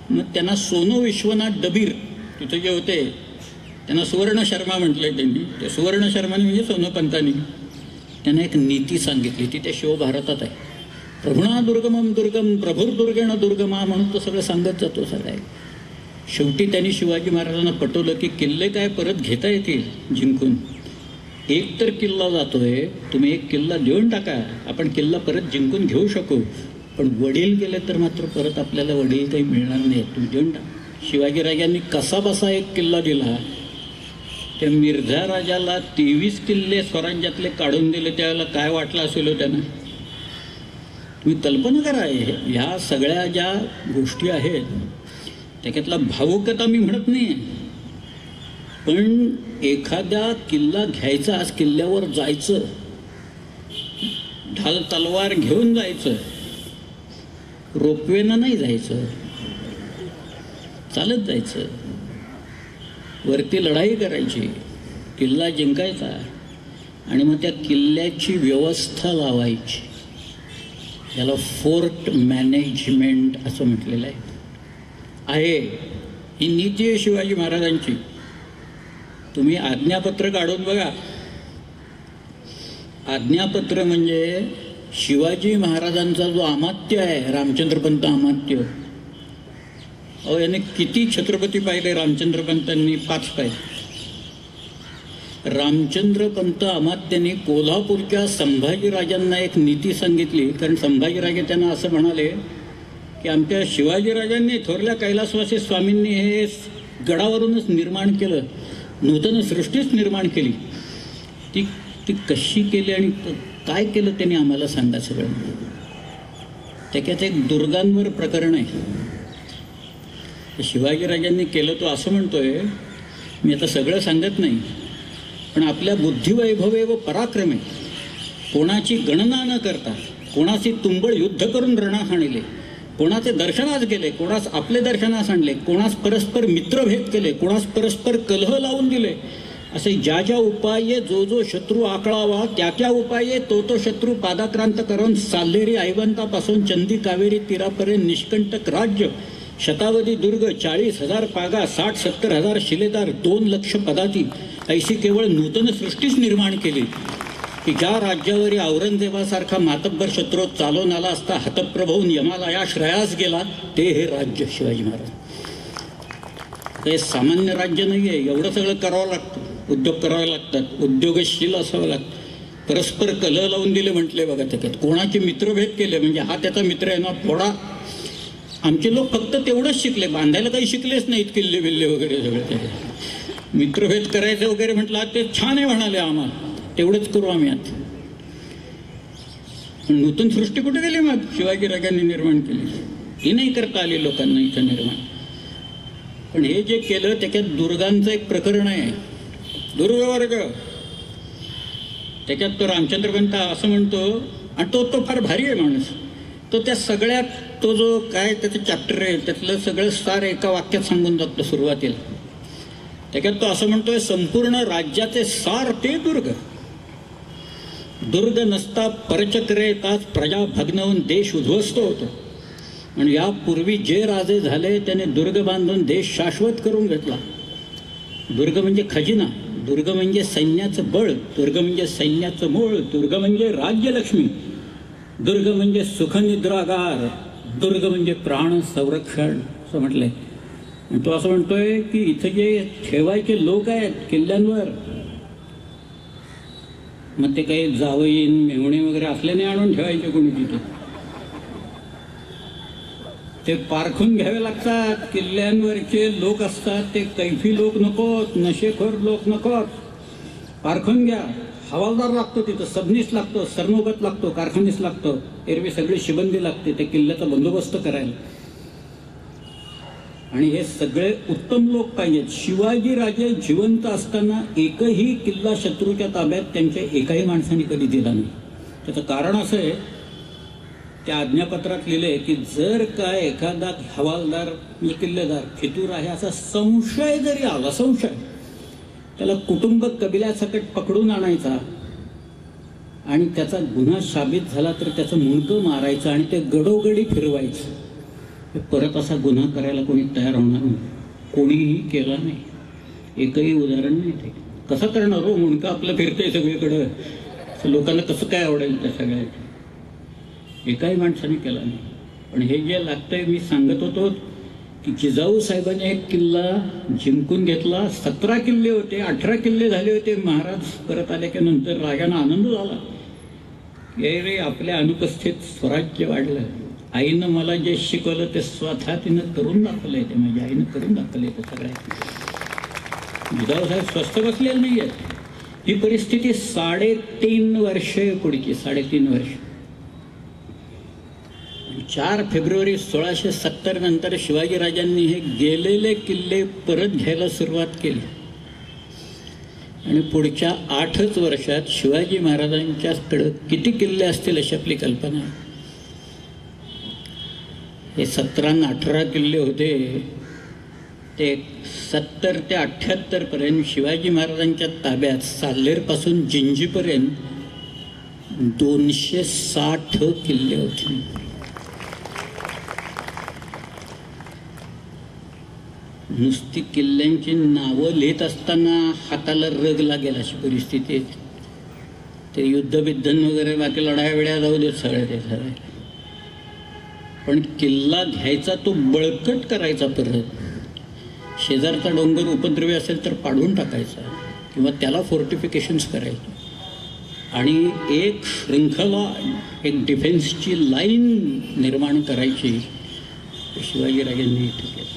मग त्यांना सोनू विश्वनाथ डबीर तिथे जे होते त्यांना सुवर्ण शर्मा म्हटलंय त्यांनी. ते सुवर्ण शर्माने म्हणजे सोनोपंतांनी त्यांना एक नीती सांगितली, ती त्या शिवभारतात आहे. प्रभुणा दुर्गमम दुर्गम प्रभुर्दुर्गेण दुर्गमा म्हणून तो सगळं सांगत जातो सगळं. शेवटी त्यांनी शिवाजी महाराजांना पटवलं की किल्ले काय परत घेता येतील जिंकून. एक तर किल्ला जातोय, तुम्ही एक किल्ला देऊन टाका, आपण किल्ला परत जिंकून घेऊ शकू. पण वडील गेले तर मात्र परत आपल्याला वडील काही मिळणार नाही, तुम्ही देऊन टाका. शिवाजीराजांनी कसा बसा एक किल्ला दिला. त्या मिर्झा राजाला 23 किल्ले स्वराज्यातले काढून दिले, त्यावेळेला काय वाटलं असेल हो त्यांना. तुम्ही कल्पना करा, ह्या सगळ्या ज्या गोष्टी आहेत त्याच्यातला भावुकता मी म्हणत नाही, पण एखादा किल्ला घ्यायचा, आज किल्ल्यावर जायचं, ढाल तलवार घेऊन जायचं, रोपवेनं नाही जायचं, चालत जायचं, वरती लढाई करायची, किल्ला जिंकायचा आणि मग त्या किल्ल्याची व्यवस्था लावायची. याला फोर्ट मॅनेजमेंट असं म्हटलेलं आहे. ही नीती आहे शिवाजी महाराजांची. तुम्ही आज्ञापत्र काढून बघा. आज्ञापत्र म्हणजे शिवाजी महाराजांचा जो अमात्य आहे, रामचंद्रपंत अमात्य, अहो याने किती छत्रपती पाहिले रामचंद्रपंतांनी? 5 पाहिले. रामचंद्रपंत अमात्यांनी कोल्हापूरच्या संभाजीराजांना एक नीती सांगितली. कारण संभाजीराजे त्यांना असं म्हणाले की आमच्या शिवाजीराजांनी, थोरल्या कैलासवासी स्वामींनी हे गडावरूनच निर्माण केलं, नूतन सृष्टीच निर्माण केली. ती कशी केली आणि काय केलं त्यांनी आम्हाला सांगा सगळं. त्याच्यात एक दुर्गांवर प्रकरण आहे. शिवाजीराजांनी केलं तो असं म्हणतोय, मी आता सगळं सांगत नाही, पण आपल्या बुद्धिवैभवे व पराक्रमे कोणाची गणना न करता कोणाची तुंबळ युद्ध करून रणा हाणिले, कोणाचे दर्शनास गेले, कोणास आपले दर्शनास आणले, कोणास परस्पर मित्रभेद केले, कोणास परस्पर कलह लावून दिले, असे ज्या ज्या उपाये जो जो शत्रू आकळावा त्या त्या उपाये तो तो शत्रू पादाक्रांत करून साल्हेरी ऐवंतापासून चंदी कावेरी तीरापर्यंत निष्कंटक राज्य, शतावधी दुर्ग, 40,000 पागा, 60-70,000 शिलेदार, 2 लक्ष पदाती, ऐशी केवळ नूतन सृष्टीच निर्माण केली की ज्या राज्यावरी औरंगजेबासारखा मातब्बर शत्रू चालून आला असता हतप्रभवून यमाला या श्रेयास गेला, ते हे राज्य शिवाजी महाराज. हे सामान्य राज्य नाही आहे. एवढं सगळं करावं लागतं, उद्योग करावे लागतात, उद्योगशील असावं लागतं. परस्पर कलह लावून दिले म्हटले बघा त्याच्यात. कोणाचे मित्रभेद केले म्हणजे हा त्याचा मित्र आहे ना थोडा. आमचे लोक फक्त तेवढंच शिकले, बांधायला काही शिकलेच नाहीत किल्ले बिल्ले वगैरे सगळे. त्याचे मित्रभेद करायचे वगैरे म्हटलं ते छान आहे म्हणाले, आम्हाला तेवढंच करू आम्ही. आता नूतन सृष्टी कुठे गेली मग शिवाजी राजांनी निर्माण केली? ही नाही करता आली लोकांना इथं निर्माण. पण हे जे केलं त्याच्यात दुर्गांचं एक प्रकरण आहे, दुर्गवर्ग. त्याच्यात तो रामचंद्रपंत असं म्हणतो, आणि तो फार भारी आहे माणूस. तो त्या सगळ्यात तो जो काय त्याचं चॅप्टर आहे त्यातलं सगळं सार एका वाक्यात सांगून जातो सुरुवातीला. त्याच्यात तो असं म्हणतोय, संपूर्ण राज्याचे सार ते दुर्ग. दुर्ग नसता परचक्रे येतात, प्रजा भग्न होऊन देश उद्ध्वस्त होतो. आणि यापूर्वी जे राजे झाले त्याने दुर्ग बांधून देश शाश्वत करून घेतला. दुर्ग म्हणजे खजिना, दुर्ग म्हणजे सैन्याचं बळ, दुर्ग म्हणजे सैन्याचं मूळ, दुर्ग म्हणजे राज्यलक्ष्मी, दुर्ग म्हणजे सुखनिद्रागार, दुर्ग म्हणजे प्राण संरक्षण असं म्हटलंय. तो असं म्हणतोय की इथे जे ठेवायचे लोक आहेत किल्ल्यांवर, मग ते काही जावईन मेहुणे वगैरे असल्याने आणून ठेवायचे कोणी तिथे. ते पारखून घ्यावे लागतात. किल्ल्यांवरचे लोक असतात ते कैफी लोक नकोत, नशेखोर लोक नकोत. पारखून घ्या. हवालदार लागतो तिथं, सबनीस लागतो, सरनोबत लागतो, कारखानीस लागतो, एरवी सगळी शिबंदी लागते त्या किल्ल्याचा बंदोबस्त करायला. आणि हे सगळे उत्तम लोक पाहिजेत. शिवाजी राजे जिवंत असताना एकही किल्ला शत्रूच्या ताब्यात त्यांच्या एकाही माणसाने कधी दिला नाही. त्याचं कारण असं आहे, त्या आज्ञापत्रात लिहिले की जर काय एखादा हवालदार किल्लेदार फितूर आहे असा संशय जरी आला, संशय, त्याला कुटुंब कबिल्यासकट पकडून आणायचा आणि त्याचा गुन्हा साबित झाला तर त्याचं मुंडकं मारायचं आणि ते गडोगडी फिरवायचं. परत असा गुन्हा करायला कोणी तयार होणार नाही, कोणीही केला नाही. एकही उदाहरण नाही. ते कसं करणार हो, मुंडकं आपलं फिरतंय सगळीकडं, लोकांना कसं काय आवडेल त्या सगळ्यात? एकाही माणसाने केला नाही. पण हे जे लागतंय, मी सांगत होतो की जिजाऊ साहेबांनी एक किल्ला जिंकून घेतला. 17 किल्ले होते, 18 किल्ले झाले होते. महाराज परत आले की नंतर राजांना आनंद झाला, रे आपल्या अनुपस्थित स्वराज्य वाढलं. आईनं मला जे शिकवलं ते स्वतः तिनं करून दाखवलंय, ते माझ्या आईनं करून दाखवलंय. ते सगळ्या जिजाऊ साहेब स्वस्थ बसलेले नाही आहेत. ही परिस्थिती 3.5 वर्ष पुढची, 3.5 वर्ष. 4 फेब्रुवारी 1670 नंतर शिवाजी राजांनी हे गेलेले किल्ले परत घ्यायला सुरुवात केली. आणि पुढच्या 8च वर्षात शिवाजी महाराजांच्याकडे किती किल्ले असतील अशी आपली कल्पना आहे. हे 17 आणि 18 किल्ले होते. ते 70 ते 78 पर्यंत शिवाजी महाराजांच्या ताब्यात साल्हेरपासून जिंजीपर्यंत 260 किल्ले होते. नुसती किल्ल्यांची नावं लिहित असताना हाताला रग लागेल अशी परिस्थिती आहे. ते युद्धबिद्धन वगैरे बाकी लढाया वेळा जाऊ देत सगळ्या ते सगळं. पण किल्ला घ्यायचा तो बळकट करायचा, परत शेजारचा डोंगर उपद्रवी असेल तर पाडून टाकायचा किंवा त्याला फोर्टिफिकेशन्स करायचे आणि एक श्रृंखला, एक डिफेन्सची लाईन निर्माण करायची. शिवाजी राजांनी इथे केलं.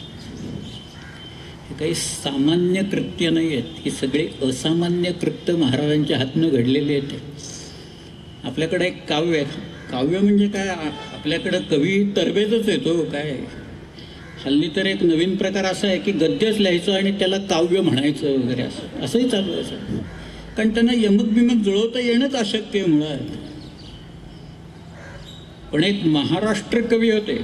हे काही सामान्य कृत्य नाही आहेत, ही सगळे असामान्य कृत्य महाराजांच्या हातनं घडलेले आहेत. आपल्याकडे एक काव्य आहे. काव्य म्हणजे काय, आपल्याकडं कवी तरबेजच येतो काय. हल्ली तर एक नवीन प्रकार असा आहे की गद्यच लिहायचं आणि त्याला काव्य म्हणायचं वगैरे, असंही चालू आहे. कारण त्यांना यमक बिमक जुळवता येणंच अशक्य मुळात. पण एक महाराष्ट्र कवी होते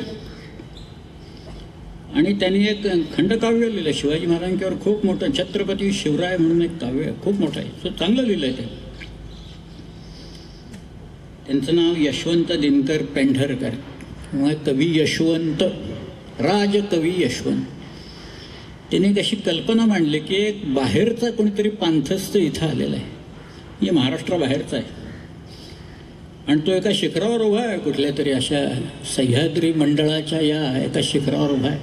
आणि त्यांनी एक खंडकाव्य लिहिलं शिवाजी महाराजांच्यावर, खूप मोठं, छत्रपती शिवराय म्हणून एक काव्य खूप मोठं आहे, तो चांगलं लिहिलं आहे ते. त्यांचं नाव यशवंत दिनकर पेंढरकर किंवा कवी यशवंत, राजकवी यशवंत. त्याने एक अशी कल्पना मांडली की एक बाहेरचा कोणीतरी पांथस्थ इथं आलेला आहे, म्हणजे महाराष्ट्राबाहेरचा आहे, आणि तो एका शिखरावर उभा आहे, कुठल्या तरी अशा सह्याद्री मंडळाच्या या एका शिखरावर उभा आहे.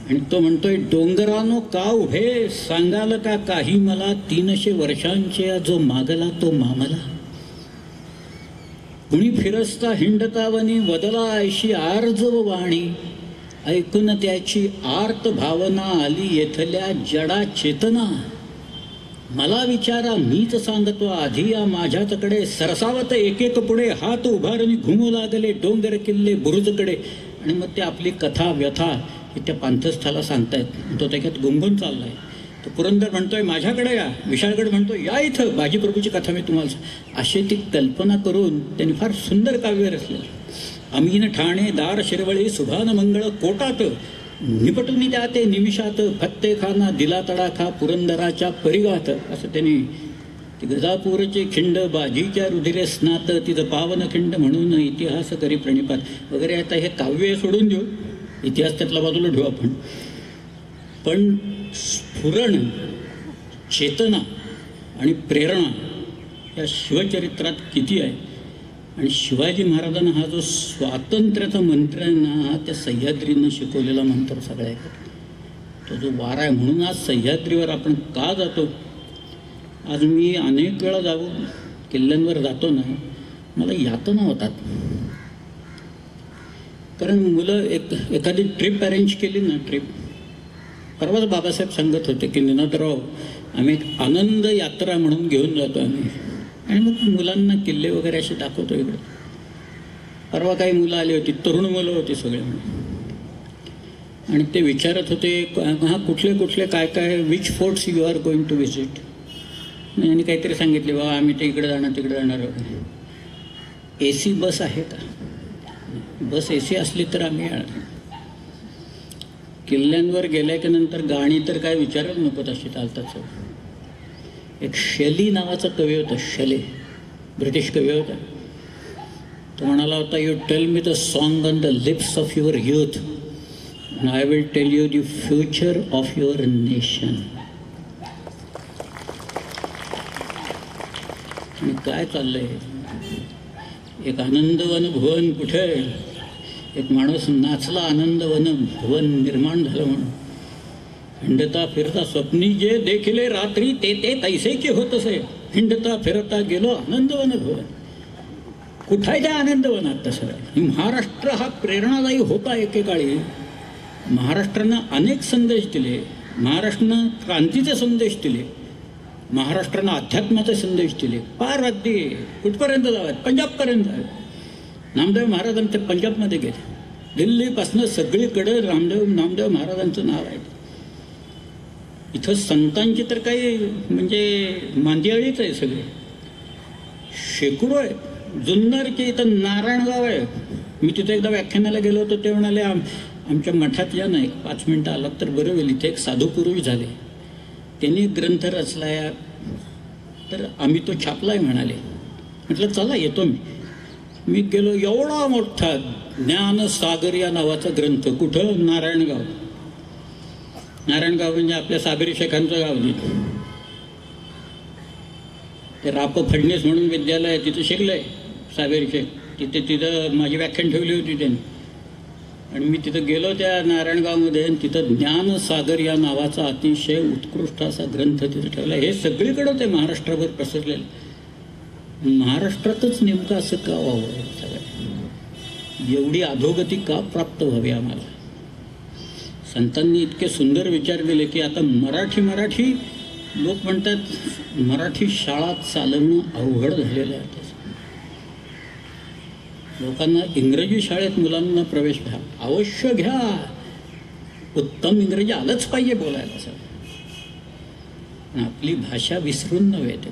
आणि तो म्हणतोय, डोंगरानो का उभे, सांगाल का काही मला, 300 वर्षांचे जो मागला तो मामला. कुणी फिरस्ता हिंडतावनी वदला ऐशी आर्जव वाणी, ऐकून त्याची आर्त भावना आली येथल्या जडा चेतना. मला विचारा मीच सांगतो आधी या माझ्याकडे, सरसावत एक एक पुढे हात उभारून घुमू लागले डोंगर किल्ले बुरुजकडे. आणि मग ते आपली कथा व्यथा हे त्या पांथस्थाला सांगतायत, तो त्याच्यात गुंगून चाललाय. तो पुरंदर म्हणतोय माझ्याकडे या, विशाळगड म्हणतोय या इथं, बाजीप्रभूची कथा मी तुम्हाला, अशी ती कल्पना करून त्यांनी फार सुंदर काव्य रचलेलं. अमीन ठाणे दार शिरवळी सुभान मंगळ कोटात, निपटून द्या ते निमिषात, फत्तेखाना दिला तडाखा पुरंदराच्या परिघात. असं त्यांनी ती गजापूरचे खिंड बाजीच्या रुधिरे स्नात, तिचं पावन खिंड म्हणून इतिहास करी प्रणिपात वगैरे. आता हे काव्य सोडून देऊ, इतिहास त्यातला बाजूला ठेवू आपण, पण स्फुरण, चेतना आणि प्रेरणा या शिवचरित्रात किती आहे. आणि शिवाजी महाराजांना हा जो स्वातंत्र्याचा मंत्र आहे ना, हा त्या सह्याद्रीनं शिकवलेला मंत्र सगळ्या, तो जो वारा आहे. म्हणून आज सह्याद्रीवर आपण का जातो. आज मी अनेक वेळा किल्ल्यांवर जातो ना, मला यातना होतात. कारण मुलं एखादी ट्रिप अरेंज केली ना, ट्रिप परवाच बाबासाहेब सांगत होते की निनादराव आम्ही एक आनंद यात्रा म्हणून घेऊन जातो आम्ही, आणि मग मुलांना किल्ले वगैरे असे दाखवतो इकडे. परवा काही मुलं आली होती, तरुण मुलं होती सगळे, आणि ते विचारत होते हा कुठले कुठले काय काय, which forts you are going to visit. आणि काहीतरी सांगितले बाबा आम्ही ते इकडे जाणार तिकडे जाणार वगैरे. AC बस आहे का, बस AC असली तर आम्ही किल्ल्यांवर गेल्या नंतर गाणी तर काय विचारच नको तशी चालतात. एक शेली नावाचा कवी होता, शेले, ब्रिटिश कवी होता. तो म्हणाला होता, you tell me the song on the lips of your youth and I will tell you the future of your nation. आणि काय चाललंय, एक आनंदवन भुवन कुठे, एक माणूस नाचला आनंदवन भुवन निर्माण झालं म्हणून. हिंडता फिरता स्वप्नी जे देखिले रात्री, ते ते तैसेचे होत असे. हिंडता फिरता गेलो आनंदवन भुवन. कुठाय त्या आनंदवनात तसं. महाराष्ट्र हा प्रेरणादायी होता एकेकाळी. महाराष्ट्रानं अनेक संदेश दिले, महाराष्ट्रानं क्रांतीचे संदेश दिले, महाराष्ट्रानं अध्यात्माचे संदेश दिले, पार अगदी कुठपर्यंत जावेत, पंजाबपर्यंत जावेत. नामदेव महाराजांनी ते पंजाबमध्ये गेले, दिल्लीपासनं सगळीकडे नामदेव महाराजांचं नाव आहे. इथं संतांची तर काही म्हणजे मांदियाळीच आहे सगळे, शेकडो आहे. जुन्नरचे इथं नारायणगाव आहे. मी तिथे एकदा व्याख्यानाला गेलो होतो, ते म्हणाले आमच्या मठात या ना, 5 मिनटं आलात तर बरं होईल. इथे एक साधू पुरुष झाले, त्यांनी ग्रंथ रचलाय, तर आम्ही तो छापलाय म्हणाले. म्हटलं चला येतो मी गेलो. एवढा मोठा ज्ञानसागर या नावाचा ग्रंथ, कुठं, नारायणगाव. नारायणगाव म्हणजे आपल्या साबरी शेखांचं गाव. ते राप फडणीस म्हणून विद्यालय आहे, तिथं शिकलंय साबरी शेख. तिथं माझी व्याख्यान ठेवली होती त्यांनी, आणि मी तिथं गेलो त्या नारायणगावमध्ये. तिथं ज्ञानसागर या नावाचा अतिशय उत्कृष्ट असा ग्रंथ तिथं ठेवला. हे सगळीकडं ते महाराष्ट्राभर पसरलेलं. महाराष्ट्रातच नेमकं असं का व्हावं, सगळं एवढी अधोगती का प्राप्त व्हावी आम्हाला. संतांनी इतके सुंदर विचार दिले की आता मराठी लोक म्हणतात मराठी शाळा चालवणं अवघड झालेलं आहे. लोकांना इंग्रजी शाळेत मुलांना प्रवेश घ्या, अवश्य घ्या, उत्तम इंग्रजी आलंच पाहिजे बोलायला सर. आपली भाषा विसरून नव्हे, ते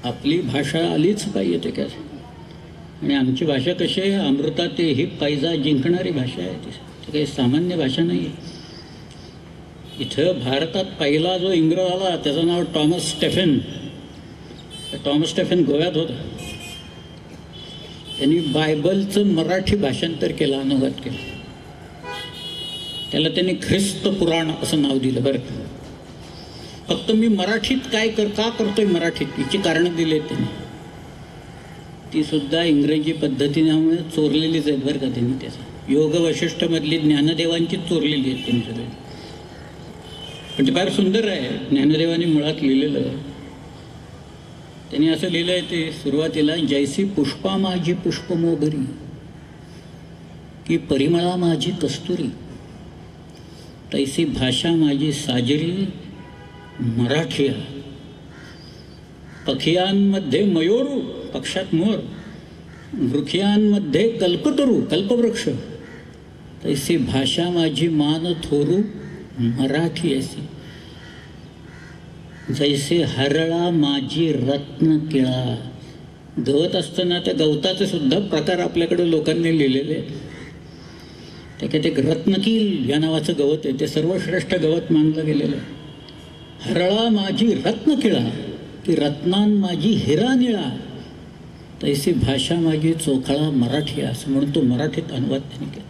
आपली भाषा आलीच पाहिजे. ते काय आणि आमची भाषा कशी आहे, अमृतातेही पैजा जिंकणारी भाषा आहे. ती काही सामान्य भाषा नाही आहे. इथं भारतात पहिला जो इंग्रज आला त्याचं नाव टॉमस स्टेफन. टॉमस स्टेफन गोव्यात होता. त्यांनी बायबलचं मराठी भाषांतर केलं, अनुवाद केलं. त्याला त्यांनी ख्रिस्त पुराण असं नाव दिलं. बरं, फक्त मी मराठीत का करतोय मराठीत, याची कारणं दिली आहेत त्यांनी. ती सुद्धा इंग्रजी पद्धतीने चोरलेलीच आहेत बरं का त्यांनी. त्याचं योग वैशिष्ट्यमधली ज्ञानदेवांची चोरलेली आहेत त्यांनी सगळे. पण ते फार सुंदर आहे. ज्ञानदेवांनी मुळात लिहिलेलं, त्यांनी असं लिहिलं आहे ते सुरुवातीला, जैसी पुष्पा माझी पुष्पमोगरी, की परिमळा माझी कस्तुरी, तैसी भाषा माझी साजरी मराठिया. पखियांमध्ये मयूरू, पक्षात मोर, वृखियांमध्ये कल्पतरू, कल्पवृक्ष, तैसी भाषा माझी मान थोरू मराठी अशी. जैसे हरळा माझी रत्न किळा. गवत असताना त्या गवताचे सुद्धा प्रकार आपल्याकडे लोकांनी लिहिलेले आहेत. त्याच्यात एक रत्नकील या नावाचं गवत आहे, ते सर्वश्रेष्ठ गवत मानलं गेलेलं आहे. हरळा माझी रत्नकिळा, की रत्नान माझी हिरा निळा, तैसी भाषा माझी चोखळा मराठी, असं म्हणून तो मराठीत अनुवाद त्यांनी केला.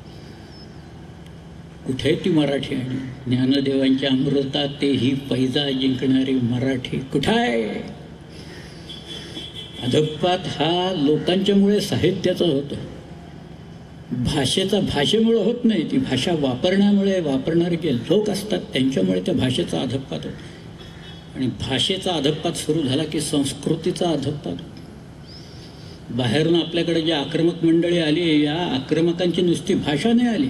कुठे ती मराठी? आणि ज्ञानदेवांच्या अमृता तेही पैजा जिंकणारी मराठी कुठं आहे? अधपात हा लोकांच्यामुळे साहित्याचा होतो. भाषेचा भाषेमुळे होत नाही, ती भाषा वापरण्यामुळे, वापरणारे जे लोक असतात त्यांच्यामुळे त्या भाषेचा अधपात होतो. आणि भाषेचा अधपात सुरू झाला की संस्कृतीचा अधपात होतो. बाहेरून आपल्याकडे जी आक्रमक मंडळी आली, या आक्रमकांची नुसती भाषा नाही आली.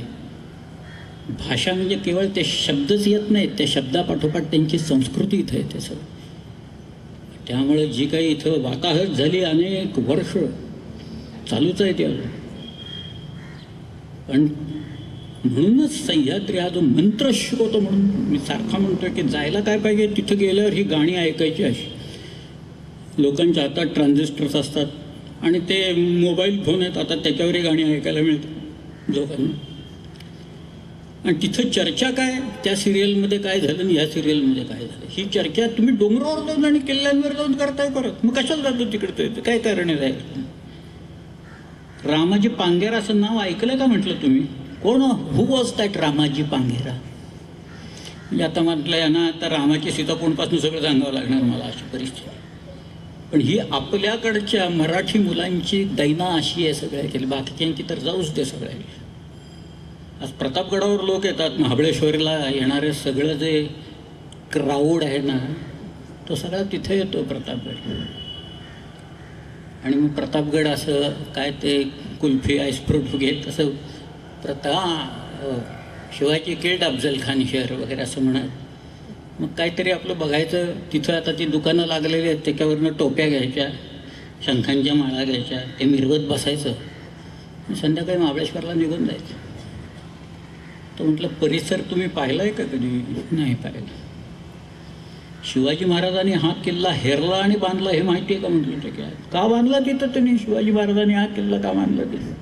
भाषा म्हणजे केवळ ते शब्दच येत नाहीत, त्या शब्दापाठोपाठ त्यांची संस्कृती इथं येते सगळं. त्यामुळे जी काही इथं वाताहत झाली अनेक वर्ष चालूच आहे त्या. पण म्हणूनच सह्याद्री हा जो मंत्र शिकवतो, म्हणून मी सारखा म्हणतोय की जायला काय पाहिजे, तिथं गेल्यावर ही गाणी ऐकायची. अशी लोकांच्या हातात ट्रान्झिस्टर्स असतात आणि ते मोबाईल फोन आहेत, आता त्याच्यावरही गाणी ऐकायला मिळतात लोकांना. आणि तिथं चर्चा काय, त्या सिरियलमध्ये काय झालं आणि ह्या सिरियलमध्ये काय झालं, ही चर्चा तुम्ही डोंगरावर जाऊन आणि किल्ल्यांवर जाऊन करताय परत. मग कशाला जातो तिकडे? काय कारण आहे? रामाजी पांगेरा असं नाव ऐकलं का म्हटलं तुम्ही? कोण? Who was that Ramaji Pangera? म्हणजे आता म्हटलंय ना, आता रामाची सीताकोणपासून सगळं सांगावं लागणार मला, अशी परिस्थिती. पण ही आपल्याकडच्या मराठी मुलांची दैना अशी आहे सगळ्या केली, बाकीच्यांची तर जाऊच दे सगळ्या. आज प्रतापगडावर लोक येतात, महाबळेश्वरला येणारे सगळं जे क्राऊड आहे ना, तो सगळा तिथे येतो प्रतापगड. आणि मग प्रतापगड असं काय ते कुल्फी आईस्फ्रूट घेत असं शिवाजी किल्ड अफजल खान शहर वगैरे असं म्हणत. मग काहीतरी आपलं बघायचं. तिथं आता ती दुकानं लागलेली आहेत, त्याच्यावरनं टोप्या घ्यायच्या, शंखांच्या माळा घ्यायच्या, ते मिरवत बसायचं. संध्याकाळी महाबळेश्वरला निघून जायचं. तो म्हटलं, परिसर तुम्ही पाहिला आहे का कधी? नाही पाहिलं. शिवाजी महाराजांनी हा किल्ला हेरला आणि बांधला हे माहिती आहे का? म्हटलं ते काय, का बांधला तिथं त्यांनी? शिवाजी महाराजांनी हा किल्ला का बांधला तिथं?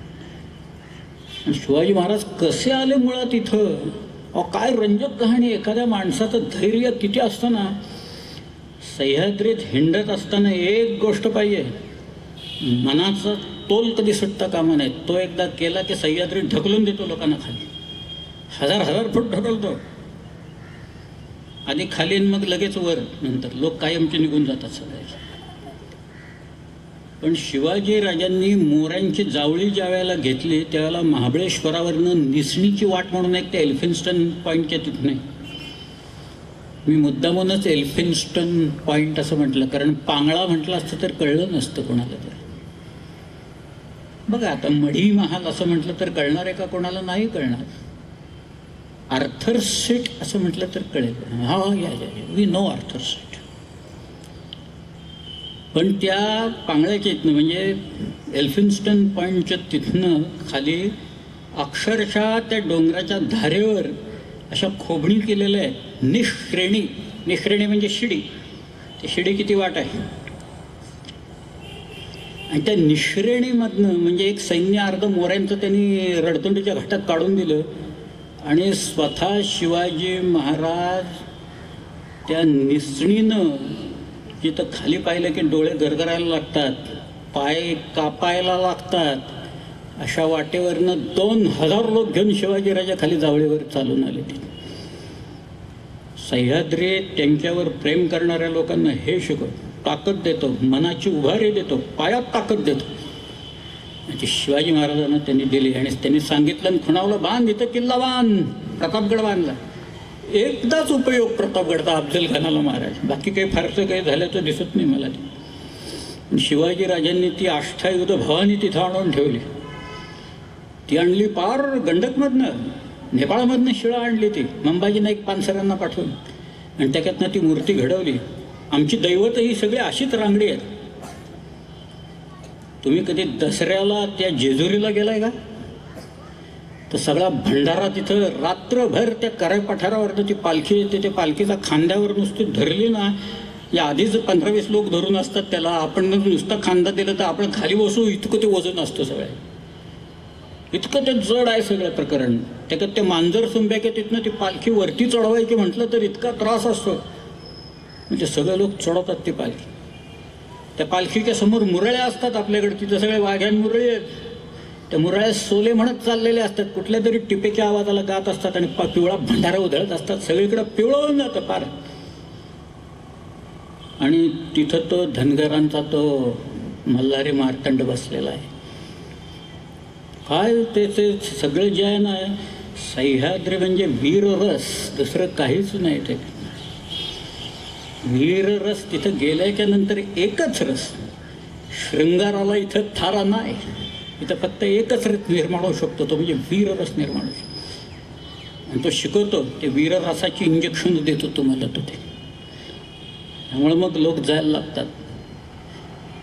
आणि शिवाजी महाराज कसे आले मुळात इथं? काय रंजक कहाणी. एखाद्या माणसाचं धैर्य किती असतं ना. सह्याद्रीत हिंडत असताना एक गोष्ट पाहिजे, मनाचा तोल कधी सुटता कामा नये. तो एकदा केला की सह्याद्रीत ढकलून देतो लोकांना खाली. 1000 फूट ढकलतो. आधी खाली मग लगेच वर, नंतर लोक कायमचे निघून जातात सगळे. पण शिवाजी राजांनी मोऱ्यांची जावळी ज्या वेळेला घेतली त्यावेळेला महाबळेश्वरावरनं निसणीची वाट म्हणून एक ते एल्फिन्स्टन पॉईंटच्या तिथं. मी मुद्दामूनच एल्फिन्स्टन पॉईंट असं म्हटलं, कारण पांगळा म्हटलं असतं तर कळलं नसतं कोणाला. तर बघा आता मढी महाल असं म्हटलं तर कळणार आहे का कोणाला? नाही कळणार. आर्थर सीट असं म्हटलं तर कळेल. हा या वी नो आर्थर सीट. पण त्या पांगळ्याच्या इथनं म्हणजे एल्फिन्स्टन पॉईंटच्या तिथनं खाली अक्षरशः त्या डोंगराच्या धारेवर अशा खोबणी केलेल्या आहेत. निश्रेणी. निश्रेणी म्हणजे शिडी. ती शिडी किती वाट आहे? आणि त्या निश्रेणीमधनं म्हणजे एक सैन्य अर्ध मोऱ्यांचं त्यांनी रडतुंडीच्या घाटात काढून दिलं आणि स्वतः शिवाजी महाराज त्या निसणीनं जिथं खाली पाहिलं की डोळे गरगरायला लागतात, पाय कापायला लागतात, अशा वाटेवरनं 2000 लोक घेऊन शिवाजीराजा खाली जावळीवर चालून आले. सह्याद्री त्यांच्यावर प्रेम करणाऱ्या लोकांना हे शिकवतो, ताकद देतो, मनाची उभारी देतो, पायात ताकद देतो. म्हणजे शिवाजी महाराजांना त्यांनी दिली आणि त्यांनी सांगितलं खुणावलं, बांध इथं किल्ला बांध. प्रतापगड बांधला. एकदाच उपयोग प्रतापगडचा अफजल खानाला मारायचा, बाकी काही फारसं काही झाल्याचं दिसत नाही मला ते. शिवाजीराजांनी ती आष्ठायुध भवानी तिथं आणून ठेवली. ती आणली पार गंडकमधनं, नेपाळमधनं शिळा आणली ती मंबाजी नाईक पानसरांना पाठवून आणि त्याच्यातनं ती मूर्ती घडवली. आमची दैवत ही सगळी अशीच रांगडी आहेत. तुम्ही कधी दसऱ्याला त्या जेजुरीला गेलाय का? तर सगळा भंडारा तिथं रात्रभर त्या कराय पठारावरनं ती पालखी येते. त्या पालखीचा खांद्यावर नुसती धरली ना, या आधीच 15-20 लोक धरून असतात त्याला. आपण नुसता खांदा दिला तर आपण खाली बसू इतकं ते वजन असतं सगळं, इतकं ते जड आहे सगळं प्रकरण. त्याच्यात ते मांजर सुंब्या की तिथनं ती पालखी वरती चढवायची म्हटलं तर इतका त्रास असतो. म्हणजे सगळे लोक चढवतात ती पालखी. त्या पालखीच्या समोर मुरळ्या असतात आपल्याकडे, तिथं सगळे वाघ्यान मुरळी आहेत. त्या मुरळ्या सोले म्हणत चाललेले असतात, कुठल्या तरी टिपेच्या आवाजाला गात असतात आणि पिवळा भंडारा उधळत असतात. सगळीकडे पिवळं होऊन जातं पार. आणि तिथं तो धनगरांचा तो मल्हारी मार्तंड बसलेला आहे. काय त्याचे सगळं जे आहे ना, सह्याद्री म्हणजे वीररस, दुसरं काहीच नाही. ते वीररस तिथं गेल्याच्या नंतर एकच रस. शृंगाराला इथं थारा नाही, इथं फक्त एकच रस निर्माण होऊ शकतो, तो म्हणजे वीररस निर्माण होऊ शकतो. आणि तो शिकवतो, ते वीररसाची इंजेक्शन देतो तुम्हाला तो. ते त्यामुळे मग लोक जायला लागतात,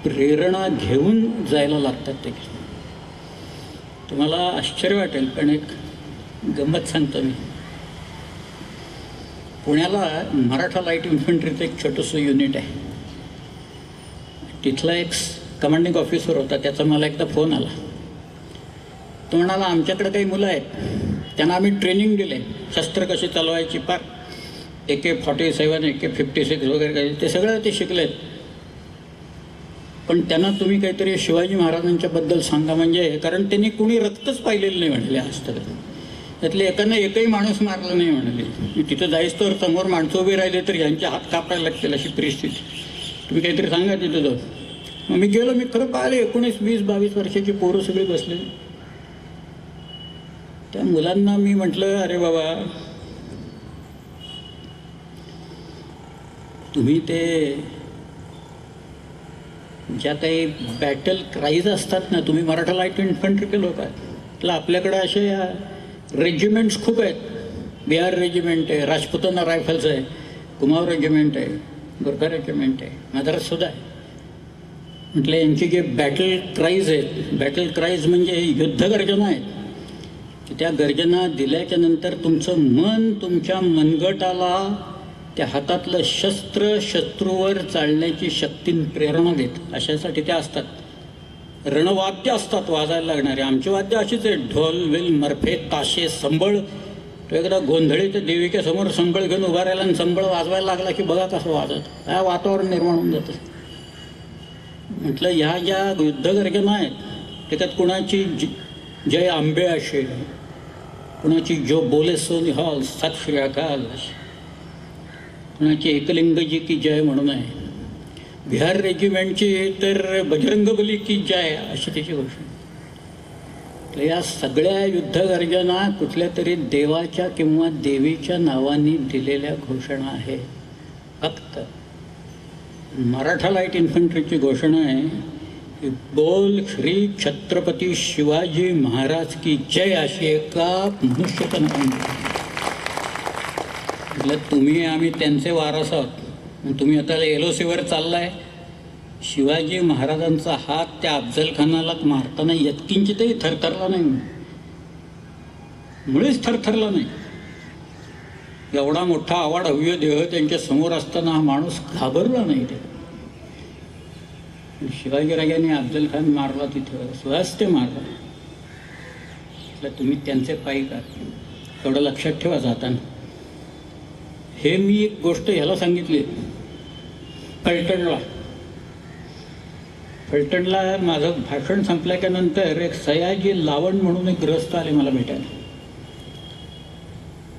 प्रेरणा घेऊन जायला लागतात. ते तुम्हाला आश्चर्य वाटेल पण एक गंमत सांगतो मी. पुण्याला मराठा लाईट इन्फंट्रीचं एक छोटंसं युनिट आहे. तिथला एक कमांडिंग ऑफिसर होता, त्याचा मला एकदा फोन आला. तो म्हणाला, आमच्याकडे काही मुलं आहेत, त्यांना आम्ही ट्रेनिंग दिले, शस्त्र कशी चालवायची, पार AK-47 AK-56 वगैरे काही ते सगळं ते शिकलेत. पण त्यांना तुम्ही काहीतरी शिवाजी महाराजांच्याबद्दल सांगा, म्हणजे कारण त्यांनी कुणी रक्तच पाहिलेलं नाही म्हणले असतं. त्यातले एकानं एकही माणूस मारला नाही म्हणाले. तिथं जायचं तर समोर माणसं उभी राहिले तर यांचे हात कापायला लागतील अशी परिस्थिती. तुम्ही काहीतरी सांगा तिथं जाऊ. मग मी गेलो, मी खरं पाहिले 19, 20, 22 वर्षाची पोरं सगळी बसले. त्या मुलांना मी म्हटलं, अरे बाबा, तुम्ही ते ज्या काही बॅटल क्राईज असतात ना, तुम्ही मराठा लाईट इन्फंट्रीचे लोक आहेत, तर आपल्याकडे असे रेजिमेंट्स खूप आहेत. बिहार रेजिमेंट आहे, राजपुताना रायफल्स आहे, कुमाव रेजिमेंट आहे, गोरखा रेजिमेंट आहे, मद्राससुद्धा आहे. म्हटलं यांची जे बॅटल क्राईज आहेत, बॅटल क्राईज म्हणजे युद्ध गर्जना आहेत, की त्या गर्जना दिल्याच्या नंतर तुमचं मन तुमच्या मनगटाला त्या हातातलं शस्त्र शत्रूवर चालण्याची शक्ती प्रेरणा देत. अशासाठी त्या असतात. रणवाद्य असतात वाजायला लागणारे. आमची वाद्य अशीच आहे, ढोल विल मर्फे ताशे संबळ. तो एकदा गोंधळी तर देवीच्या समोर संबळ घेऊन उभा राहिला आणि संबळ वाजवायला लागला की बघा कसं वाजत, काय वातावरण निर्माण होऊन जातं. म्हटलं ह्या ज्या युद्धगर्जना आहेत त्याच्यात कुणाची जय आंबे असेल, कुणाची जो बोले सो निहाल सत श्री अकाल, कुणाची एकलिंगजी की जय म्हणून आहे. बिहार रेजिमेंटची तर बजरंगबली की जय अशी त्याची घोषणा. या सगळ्या युद्धगर्जना कुठल्या तरी देवाच्या किंवा देवीच्या नावाने दिलेल्या घोषणा आहे. फक्त मराठा लाईट इन्फंट्रीची घोषणा आहे की बोल श्री छत्रपती शिवाजी महाराज की जय, अशी एका मनुष्यपण. म्हटलं तुम्ही आम्ही त्यांचे वारस आहोत, तुम्ही आता LOCवर चाललाय. शिवाजी महाराजांचा हात त्या अफजल खानाला मारताना यत्किंचितही थरथरला नाही, मुळेच थरथरला नाही. एवढा मोठा आवाड हव्य देह त्यांच्या समोर असताना हा माणूस घाबरला नाही. ते शिवाजीराजांनी अफजल खान मारला तिथं, स्वहस्ते मारला. तुम्ही त्यांचे पायी का, एवढं लक्षात ठेवा जाताना. हे मी एक गोष्ट ह्याला सांगितली फलटणला माझं भाषण संपल्यानंतर एक सयाजी लावण म्हणून एक ग्रस्त आले मला भेटायला.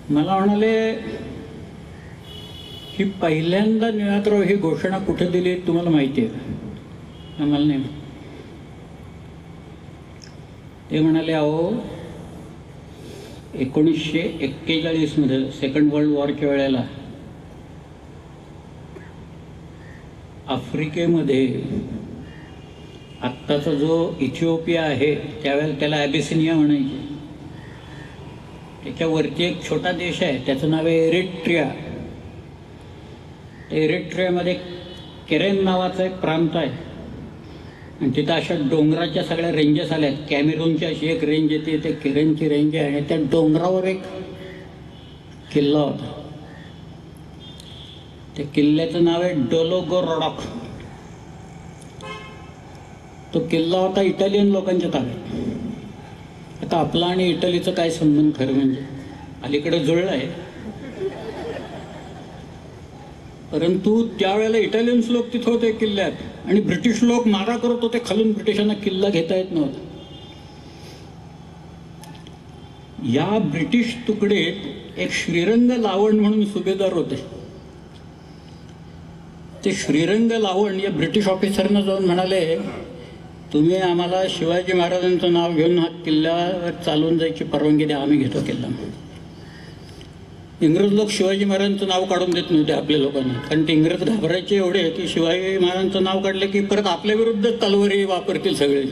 मला म्हणाले ही पहिल्यांदा निळातराव ही घोषणा कुठे दिली तुम्हाला माहिती आहे का? आम्हाला नाही. ते म्हणाले अहो 1941 मध्ये सेकंड वर्ल्ड वॉरच्या वेळेला आफ्रिकेमध्ये आत्ताचा जो इथिओपिया आहे त्यावेळेला त्याला ॲबिसिनिया म्हणायचे, त्याच्यावरती एक छोटा देश आहे त्याचं नाव आहे एरिट्रिया. एरिट्रियामध्ये केरेन नावाचा एक प्रांत आहे आणि तिथं अशा डोंगराच्या सगळ्या रेंजेस आल्या आहेत. कॅमेरूनची अशी एक रेंज येते, ते केरेनची रेंज आहे आणि त्या डोंगरावर एक किल्ला होता. त्या किल्ल्याचं नाव आहे डोलोगोरोडॉक. तो किल्ला होता इटालियन लोकांच्या ताब्यात. आता आपला आणि इटलीचं काय संबंध खरं म्हणजे, अलीकडे जुळलं आहे, परंतु त्यावेळेला इटालियन्स लोक तिथं होते किल्ल्यात आणि ब्रिटिश लोक मारा करत होते खालून, ब्रिटिशांना किल्ला घेता येत नव्हता. या ब्रिटिश तुकडेत एक श्रीरंग लावण म्हणून सुभेदार होते. ते श्रीरंग लावण या ब्रिटिश ऑफिसरनं जाऊन म्हणाले तुम्ही आम्हाला शिवाजी महाराजांचं नाव घेऊन हा किल्ल्यावर चालून जायची परवानगी द्या, आम्ही घेतो किल्ला. इंग्रज लोक शिवाजी महाराजांचं नाव काढून देत नव्हते आपल्या लोकांना, कारण ते इंग्रज घाबरायचे एवढे की शिवाजी महाराजांचं नाव काढलं की परत आपल्या विरुद्ध तलवारी वापरतील सगळे.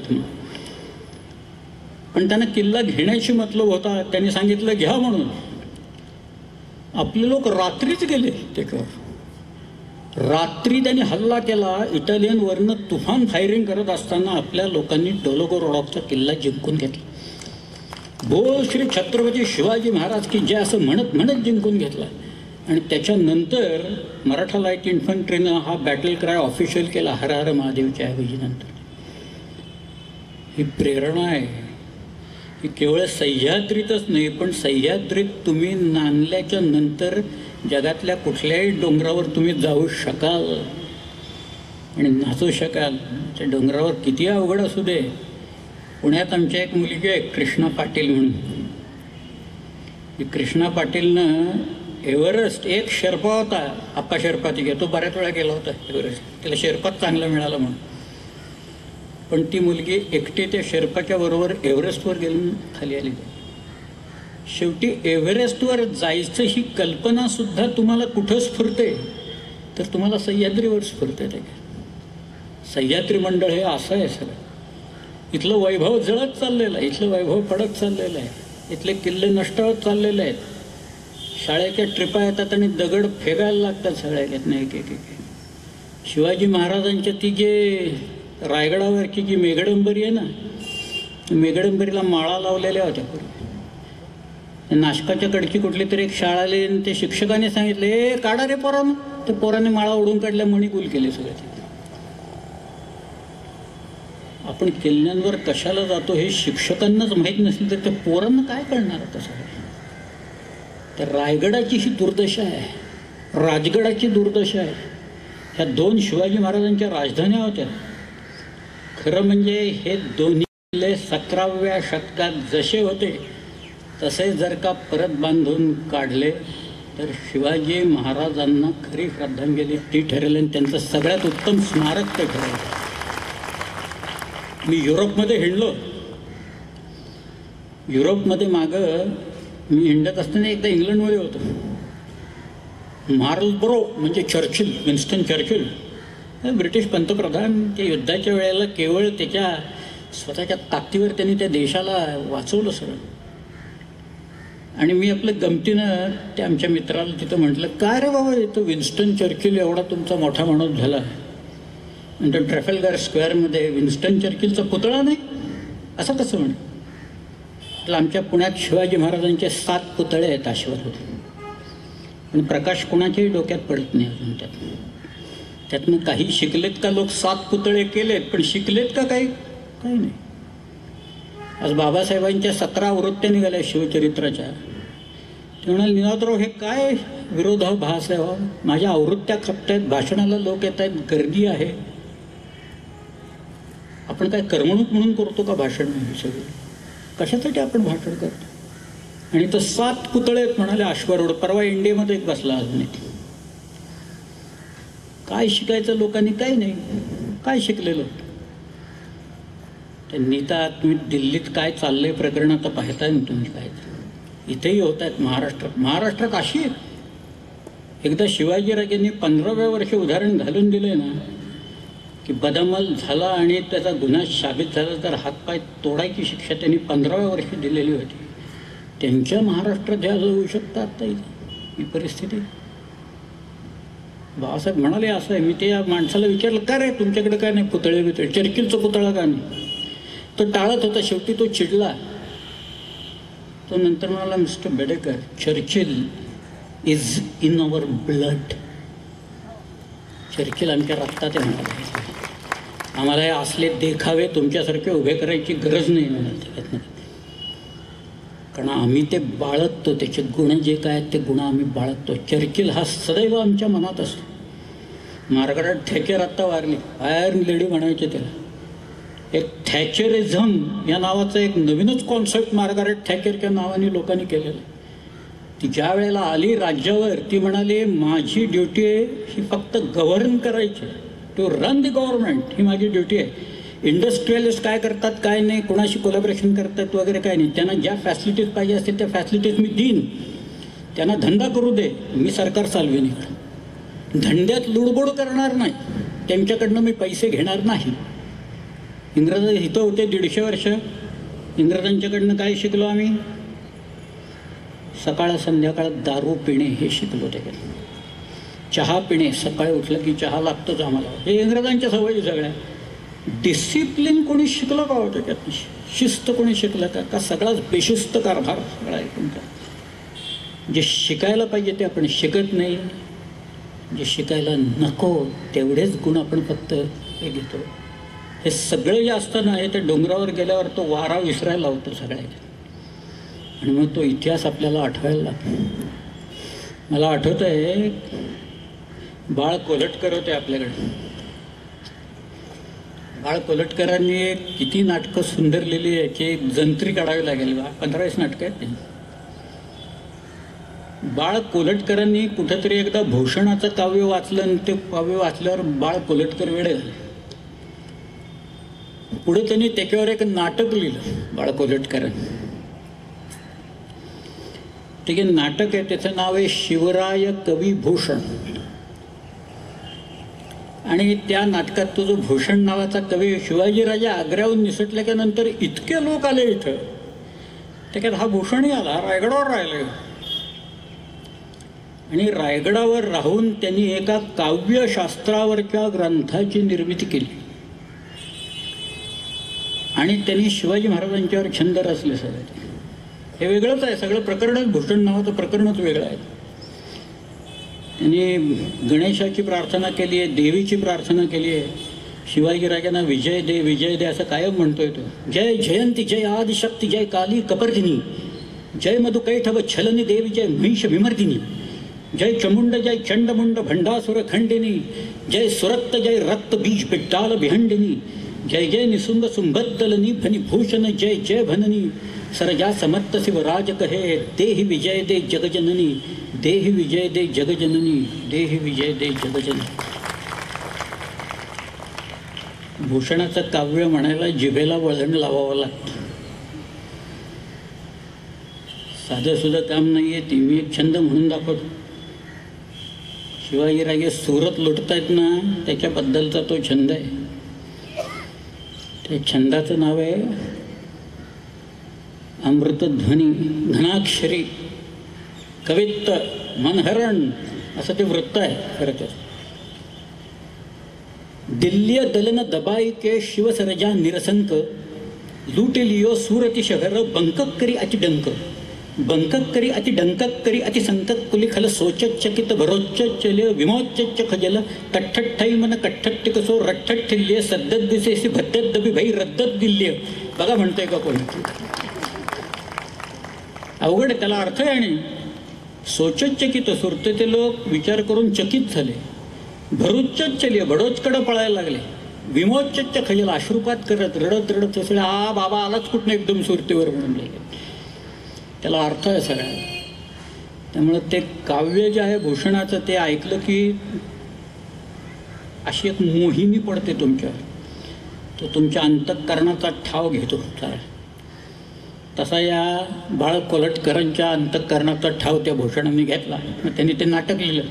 पण त्यांना किल्ला घेण्याची मतलब होता, त्यांनी सांगितलं घ्या म्हणून. आपले लोक रात्रीच गेले त्याच्यावर. रात्री त्यांनी हल्ला केला. इटालियन वरनं तुफान फायरिंग करत असताना आपल्या लोकांनी डोलोगोरोडॉकचा किल्ला जिंकून घेतला. बोल श्री छत्रपती शिवाजी महाराज की जय असं म्हणत म्हणत जिंकून घेतला. आणि त्याच्यानंतर मराठा लाईट इन्फंट्रीनं हा बॅटल क्राय ऑफिशियल केला, हर हर महादेवच्या ऐवजी. नंतर ही प्रेरणा आहे की केवळ सह्याद्रीतच नाही, पण सह्याद्रीत तुम्ही नांदल्याच्या नंतर जगातल्या कुठल्याही डोंगरावर तुम्ही जाऊ शकाल आणि नाचू शकाल. त्या डोंगरावर किती अवघड असू दे. पुण्यात आमच्या एक मुलगी आहे कृष्णा पाटील म्हणून. कृष्णा पाटीलनं एव्हरेस्ट, एक शेर्पा होता आप्पा शेर्पा, तिघे तो बऱ्याच वेळा गेला होता एव्हरेस्ट, तिला शेर्पाच चांगला मिळाला म्हणून. पण ती मुलगी एकटी त्या शेर्पाच्या बरोबर एव्हरेस्टवर गेली, खाली आली. शेवटी एव्हरेस्टवर जायचं ही कल्पना सुद्धा तुम्हाला कुठं स्फुरते तर तुम्हाला सह्याद्रीवर स्फुरते. सह्याद्री मंडळ हे असं आहे सगळं. इथलं वैभव जळत चाललेलं आहे, इथलं वैभव पडत चाललेलं आहे, इथले किल्ले नष्ट होत चाललेले आहेत. शाळेच्या ट्रिपा येतात आणि दगड फेकायला लागतात सगळ्यातनं एक एक एक. शिवाजी महाराजांच्या ती जे रायगडावरची जी मेघडंबरी आहे ना, मेघडंबरीला माळा लावलेल्या होत्या पूर्वी. नाशकाच्या कडची कुठली तरी एक शाळा आली आणि ते शिक्षकाने सांगितले काढा रे पोरानं. ते पोराने माळा उडून काढल्या, मणी गुल केले सगळे. आपण किल्ल्यांवर कशाला जातो हे शिक्षकांनाच माहीत नसेल तर त्या पोरांना काय कळणार आता सगळं. तर रायगडाची ही दुर्दशा आहे, राजगडाची दुर्दशा आहे. ह्या दोन शिवाजी महाराजांच्या राजधान्या होत्या. खरं म्हणजे हे दोन्ही किल्ले 17व्या शतकात जसे होते तसे जर का परत बांधून काढले तर शिवाजी महाराजांना खरी श्रद्धांजली ती ठरेल आणि त्यांचं सगळ्यात उत्तम स्मारक ते ठरेल. मी युरोपमध्ये हिंडलो. युरोपमध्ये मागं मी हिंडत असताना एकदा इंग्लंडमध्ये होतो. मार्लबरो म्हणजे चर्चिल, विन्स्टन चर्चिल ब्रिटिश पंतप्रधान. ते युद्धाच्या वेळेला केवळ त्याच्या स्वतःच्या ताकदीवर त्यांनी त्या देशाला वाचवलं सगळं. आणि मी आपलं गमतीनं त्या आमच्या मित्राला तिथं म्हटलं काय रे बाबा, तो विन्स्टन चर्चिल एवढा तुमचा मोठा माणूस झाला आणि तो ट्रॅफल्गर स्क्वेअरमध्ये विन्स्टन चर्चिलचा पुतळा नाही, असं कसं म्हणे. तर आमच्या पुण्यात शिवाजी महाराजांचे 7 पुतळे आहेत अश्वत्थ, पण प्रकाश कोणाच्याही डोक्यात पडत नाही अजून. त्यात त्यातनं काही शिकलेत का लोक? 7 पुतळे केलेत, पण शिकलेत का काही? काही नाही. आज बाबासाहेबांच्या 17 आवृत्त्या निघाल्या शिवचरित्राच्या. ते म्हणाले, निनादराव हे काय विरोधाभास आहे हो? माझ्या आवृत्त्या खपतायत, भाषणाला लोक येत आहेत, गर्दी आहे. आपण काय करमणूक म्हणून करतो का भाषण? सगळं कशासाठी आपण भाषण करतो? आणि तर 7 पुतळे आहेत म्हणाले अश्वारूढ. परवा इंडियामध्ये एक बसला अजून एक. काय शिकायचं लोकांनी? काही नाही. काय शिकलेलं? त्यांनी तर तुम्ही दिल्लीत काय चाललंय प्रकरण आता पाहताय ना तुम्ही. काय इथेही होत आहेत महाराष्ट्रात अशी आहे. एकदा शिवाजीराजांनी 15व्या वर्षी उदाहरण घालून दिलंय ना की बदअमल झाला आणि त्याचा गुन्हा साबित झाला तर हातपाय तोडायची शिक्षा त्यांनी 15व्या वर्षी दिलेली होती. त्यांच्या महाराष्ट्रात ह्या होऊ शकतात आता ही परिस्थिती. बाबासाहेब म्हणाले असं आहे. मी ते या माणसाला विचारलं, का रे तुमच्याकडे काय नाही पुतळे बितळे? चर्चिलचा पुतळा का नाही? तो टाळत होता. शेवटी तो चिडला. तो नंतर म्हणाला, mister Bedekar, Churchill is in our blood. Churchill आमच्या रक्तात आहे म्हणाला. आम्हाला हे असले देखावे तुमच्यासारखे उभे करायची गरज नाही म्हणाल. कारण आम्ही ते बाळगतो. त्याचे गुण जे काय आहेत ते गुण आम्ही बाळगतो. चर्चिल हा सदैव आमच्या मनात असतो. मार्गारेट थॅचर आत्ता वारली. आयर्न लेडी म्हणायचे त्याला. एक थॅचरिझम या नावाचा एक नवीनच कॉन्सेप्ट मार्गारेट थॅचरच्या नावाने लोकांनी केलेला. ती ज्या वेळेला आली राज्यावर ती म्हणाली, माझी ड्युटी आहे ही फक्त गव्हर्न करायची, टू रन द गव्हर्नमेंट, ही माझी ड्युटी आहे. इंडस्ट्रियलिस्ट काय करतात काय नाही, कोणाशी कोलॅबरेशन करतात वगैरे काय नाही. त्यांना ज्या फॅसिलिटीज पाहिजे असतील त्या फॅसिलिटीज मी देईन. त्यांना धंदा करू दे, मी सरकार चालवेन. धंद्यात लुडबुड करणार नाही, त्यांच्याकडनं मी पैसे घेणार नाही. इंग्रज इथं होते 150 वर्ष. इंग्रजांच्याकडनं काय शिकलो आम्ही? सकाळ संध्याकाळ दारू पिणे हे शिकलो. त्याच्यात चहा पिणे, सकाळी उठलं की चहा लागतोच आम्हाला. हे इंग्रजांच्या सवयी सगळ्या. डिसिप्लिन कोणी शिकलं का होतं त्यात? शिस्त कोणी शिकलं का? का सगळाच बेशिस्त कारभार सगळा आहे तुमचा? जे शिकायला पाहिजे ते आपण शिकत नाही. जे शिकायला नको तेवढेच गुण आपण फक्त हे घेतो. हे सगळं जे असतं ना, हे ते डोंगरावर गेल्यावर तो वारा विसरायला लावतो सगळ्यात. आणि मग तो इतिहास आपल्याला आठवायला लागतो. मला आठवतं आहे, बाळ कोलटकर होते आपल्याकडे. बाळ कोलटकरांनी किती नाटकं सुंदर लिहिली. याची एक जंत्री काढावी लागेल. 15-20 नाटकं आहेत. बाळ कोलटकरांनी कुठंतरी एकदा भूषणाचं काव्य वाचलं आणि ते काव्य वाचल्यावर बाळ कोलटकर वेडे झाले. पुढे त्यांनी त्याच्यावर एक नाटक लिहिलं बाळ कोलटकरांनी. ते नाटक आहे, त्याचं नाव आहे शिवराय कविभूषण. आणि त्या नाटकात तो जो भूषण नावाचा कवी, शिवाजीराजे आग्र्याहून निसटल्यानंतर इतके लोक आले इथं, त्याच्यात हा भूषणही आला. रायगडावर राहिले आणि रायगडावर राहून त्यांनी एका काव्यशास्त्रावरच्या ग्रंथाची निर्मिती केली. आणि त्यांनी शिवाजी महाराजांच्यावर छंद रचले सगळे. हे वेगळंच आहे सगळं प्रकरणच. भूषण नावाचं प्रकरणच वेगळं आहे. त्यांनी गणेशाची प्रार्थना केली आहे, देवीची प्रार्थना केली आहे. शिवाजीराजांना विजय दे विजय दे असं कायम म्हणतोय तो. जय जयंती, जय आदिशक्ती, जय काली कपर्दिनी, जय मधुकैठव छलनी देवी, जय महिष विमर्दिनी, जय चमुंड, जय चंडमुंड भंडासुर खंडिनी, जय सुरक्त, जय रक्त बीज पिट्टाल बिहंडिनी, जय जय निसुंग सुंभद्दल निभनी भूषण, जय जय भननी सरजा समत्त शिवराज कहे, देहि विजय दे जगजननी, देहि विजय दे जगजननी, देहि विजय दे जगजननी. भूषणाचं काव्य म्हणायला जिभेला वळण लावावं लागतं. साधं सुद्धा काम नाहीये. ती मी एक छंद म्हणून दाखवतो. शिवाजीराजे सुरत लुटतायत ना, त्याच्याबद्दलचा तो छंद आहे. त्या छंदाचं नाव आहे अमृतध्वनी, धनाक्षरी, कवित्त, मनहरण असं ते वृत्त आहे खरं तर. दिल्लीय दलन दबाई के शिवसरजा निरसंक, लूट लियो सूरती शहर बंक करी अतिडंक, बंकक करी अति डंकक करी अति संकक कुली खल सोचत चकित भरोच्च चले विमोच्च खजल कठ्ठठ्ठई मन कठ्ठट्ट कसो रठ्ठट ठिल्य सद्दत दिसेसी भद्दत दबी भाई रद्दत दिल्य. बघा म्हणतोय का कोणी? अवघड आहे, त्याला अर्थ आहे. आणि सोचत चकित सुरते ते लोक विचार करून चकित झाले. भरूच्च चलिय भडोचकडं पळायला लागले. विमोच्च खजल अश्रुपात करत रडत रडत असेल हा बाबा आलाच कुठनं एकदम सुरतेवर म्हणून गेले. त्याला अर्थ आहे सगळ्या. त्यामुळं ते काव्य जे आहे भूषणाचं ते ऐकलं की अशी एक मोहिनी पडते तुमच्यावर. तो तुमच्या अंतःकरणाचा ठाव घेतो. तसा या बाळ कोलटकरांच्या अंतःकरणाचा ठाव त्या भूषणांनी घेतला. मग त्यांनी ते नाटक लिहिलं.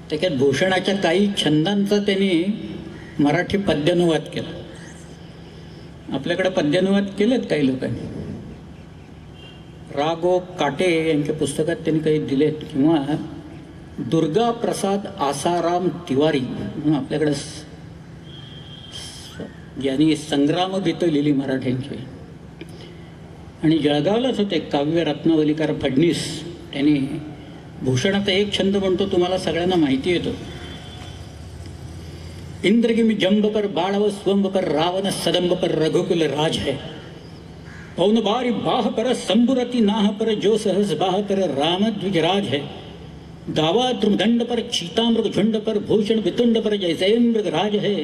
त्याच्यात भूषणाच्या काही छंदांचा त्यांनी मराठी पद्यानुवाद केला. आपल्याकडे पद्यानुवाद केलेत काही लोकांनी. रागो काटे यांच्या पुस्तकात त्यांनी काही दिलेत. किंवा दुर्गा प्रसाद आसाराम तिवारी म्हणून आपल्याकडे ज्यांनी संग्राम गीतं लिहिली मराठ्यांची. आणि जळगावलाच होते काव्य रत्नावलीकार फडणीस. त्यांनी भूषणाचा एक छंद म्हणतो, तुम्हाला सगळ्यांना माहिती येतो. इंद्रगिमी जंब पर बाळव स्वंब पर रावण सदंब पर रघुकुल राज है. पौन बारी बाह पर संबुरति नाह पर जो सहस बाह पर राम द्विजराज है. दावा द्रुमदंड पर चीतामृग झुंड पर भूषण वितुंड पर जैसे मृग राज है.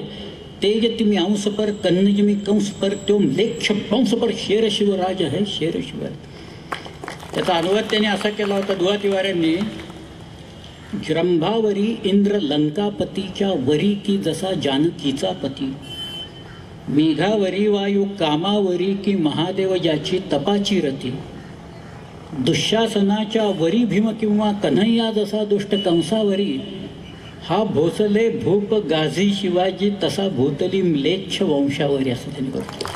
तेज तिमी अंश पर कन्नजमी कंस पर त्योम लेक्ष वंश पर शेर शिवराज है. शेर शिवराज. त्याचा अनुवाद त्यांनी असा केला होता दुवा तिवाऱ्यांनी. जृंभावरी इंद्र लंकापतीच्या वरी की जसा जानकीचा पती. मेघावरी वायू कामावरी की महादेव ज्याची तपाची रती. दुःशासनाच्या वरी भीम किंवा कन्हैया जसा दुष्ट कंसावरी. हा भोसले भूप गाझी शिवाजी तसा भूतली म्लेच्छ वंशावरी. असं त्यांनी करतो.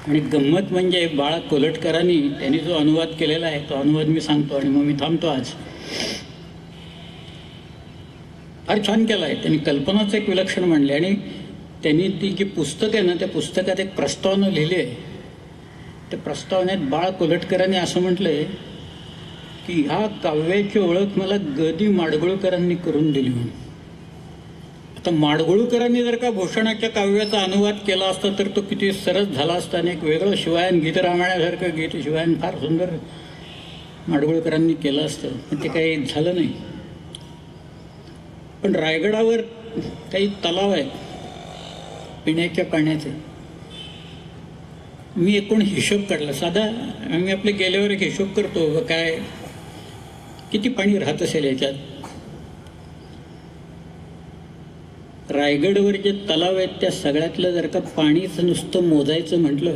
आणि गंमत म्हणजे बाळ कोलटकरांनी त्यांनी जो अनुवाद केलेला आहे तो अनुवाद मी सांगतो आणि मग मी थांबतो आज. फार छान केला आहे त्यांनी. कल्पनाचं एक विलक्षण मांडले. आणि त्यांनी ती जी पुस्तक आहे ना त्या पुस्तकात एक प्रस्तावना लिहिली आहे. त्या प्रस्तावनेत बाळ कोलटकरांनी असं म्हटलंय की ह्या काव्याची ओळख मला गदी माडगुळकरांनी करून दिली म्हणून. आता माडगुळकरांनी जर का भूषणाच्या काव्याचा अनुवाद केला असता तर तो किती सरस झाला असता. आणि एक वेगळं शिवायन गीत रामायणासारखं गीत शिवायन फार सुंदर माडगुळकरांनी केलं असतं. पण ते काही झालं नाही. पण रायगडावर काही तलाव आहेत पिण्याच्या पाण्याचे. मी एकूण हिशोब काढला. साधा आम्ही आपले गेल्यावर एक हिशोब करतो काय किती पाणी राहत असेल याच्यात. रायगडवर जे तलाव आहेत त्या सगळ्यातलं जर का पाणीच नुसतं मोजायचं म्हटलं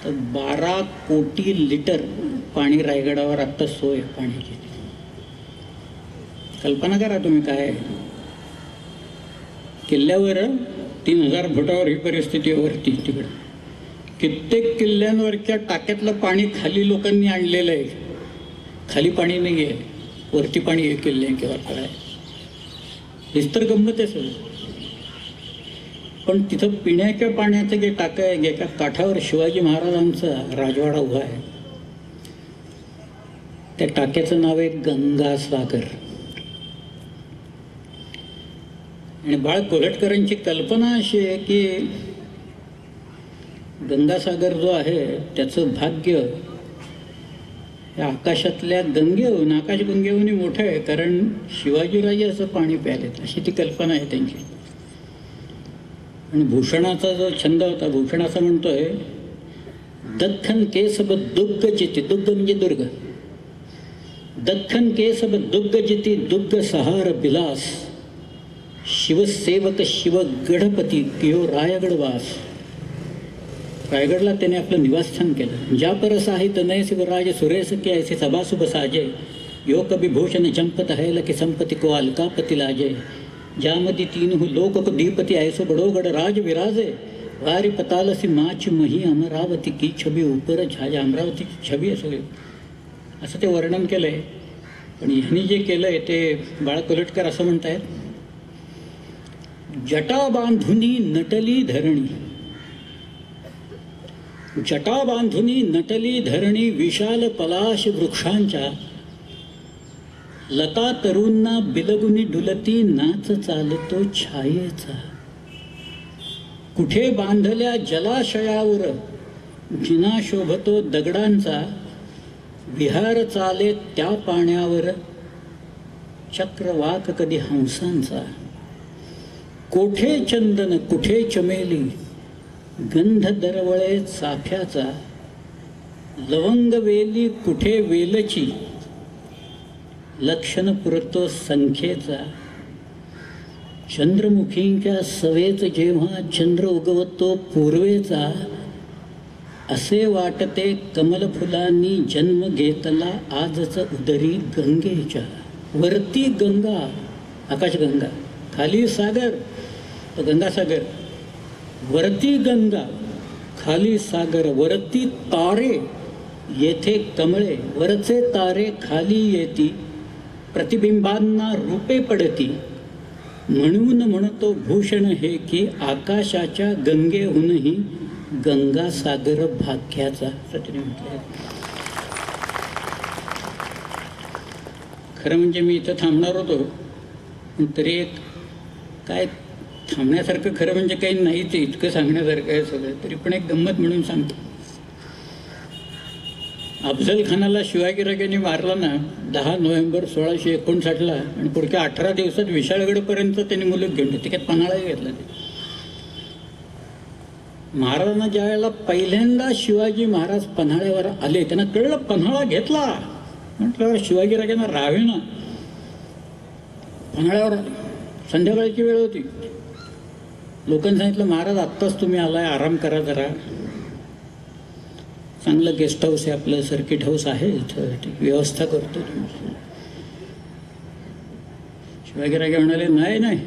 तर 12 कोटी लिटर पाणी रायगडावर आत्ता सोय पाण्याची. कल्पना करा तुम्ही काय. किल्ल्यावर 3000 फुटावर ही परिस्थिती वरती तिकडं. कित्येक किल्ल्यांवरच्या टाक्यातलं पाणी खाली लोकांनी आणलेलं आहे. खाली पाणी नाही आहे, वरती पाणी आहे किल्ल्यांच्या काय. हेच तर गंमत आहे सगळं. पण तिथं पिण्याच्या पाण्याचं जे टाकं आहे ज्याच्या काठावर शिवाजी महाराजांचा राजवाडा उभा आहे त्या टाक्याचं नाव आहे गंगासागर. आणि बाळ कोलटकरांची कल्पना अशी आहे की गंगासागर जो आहे त्याचं भाग्य या आकाशातल्या गंगेहून आकाशगंगेहूनही मोठं आहे. कारण शिवाजीराजे असं पाणी प्यायलेत अशी ती कल्पना आहे त्यांची. आणि भूषणाचा जो छंद होता भूषण असं म्हणतोय दख्खन केसब दुग्ग जिती. दुग्ग म्हणजे दुर्ग. दख्खन केसब दुग्ग जिती दुग्ग सहार बिलास. शिवसेवक शिव गढपती कियो रायगडवास. रायगडला त्याने आपलं निवासस्थान केलं. ज्या परस आहे तनय शिवराज सुरेश के ऐसे सभासुभ साजे. यो कभी भूषण जंपत है लकी संपत्ती को अलकापती लाजे. ज्यामध्ये 3 लोक दीपती ऐसो बडोगड राज विराजे. वारी पतालसी माच मही अमरावती की छबी ऊपर झाजा. अमरावतीची छबी आहे सगळी असं ते वर्णन केलं आहे. पण ह्यांनी जे केलं आहे ते बाळ कोलटकर असं म्हणतायत जटा बांधुनी नटली धरणी. जटा बांधुनी नटली धरणी विशाल पलाश वृक्षांच्या, लता तरुंना बिलगुनी डुलती नाच चालतो छायेचा. कुठे बांधल्या जलाशयावर जिना शोभतो दगडांचा, विहार चाले त्या पाण्यावर चक्रवाक कधी हंसांचा. कोठे चंदन कुठे चमेली गंध दरवळे चाफ्याचा, लवंग वेली कुठे वेलची लक्षण पुरतो संख्येचा. चंद्रमुखींच्या सवेच जेव्हा चंद्र उगवतो पूर्वेचा, असे वाटते कमल फुलांनी जन्म घेतला आजच उदरी गंगेच्या. वरती गंगा आकाशगंगा, खाली सागर गंगासागर. वरती गंगा खाली सागर, वरती तारे येथे कमळे, वरचे तारे खाली येती प्रतिबिंबांना रूपे पडती. म्हणून म्हणतो भूषण हे की आकाशाच्या गंगेहूनही गंगासागर भाग्याचा. सतीने म्हटलं. खरं म्हणजे मी इथं थांबणार होतो, तरी एक काय थांबण्यासारखं खरं म्हणजे काही नाही, ते इतकं सांगण्यासारखं आहे सगळं. तरी पण एक गंमत म्हणून सांगतो. अफजल खानाला शिवाजीराजांनी मारला ना 10 नोव्हेंबर 1659 आणि पुढच्या 18 दिवसात विशाळगडपर्यंत त्यांनी मुलूक घेऊन तिकडे पन्हाळाही घेतला. महाराजांना ज्या वेळेला पहिल्यांदा शिवाजी महाराज पन्हाळ्यावर आले, त्यांना कळलं पन्हाळा घेतला. म्हटल्यावर शिवाजीराजांना राहावे ना. पन्हाळ्यावर संध्याकाळची वेळ होती. लोकांनी सांगितलं महाराज आत्ताच तुम्ही आलाय, आराम करा जरा. चांगलं गेस्ट हाऊस आहे आपलं, सर्किट हाऊस आहे इथं, व्यवस्था करतो. शिवाजीराजे म्हणाले नाही नाही,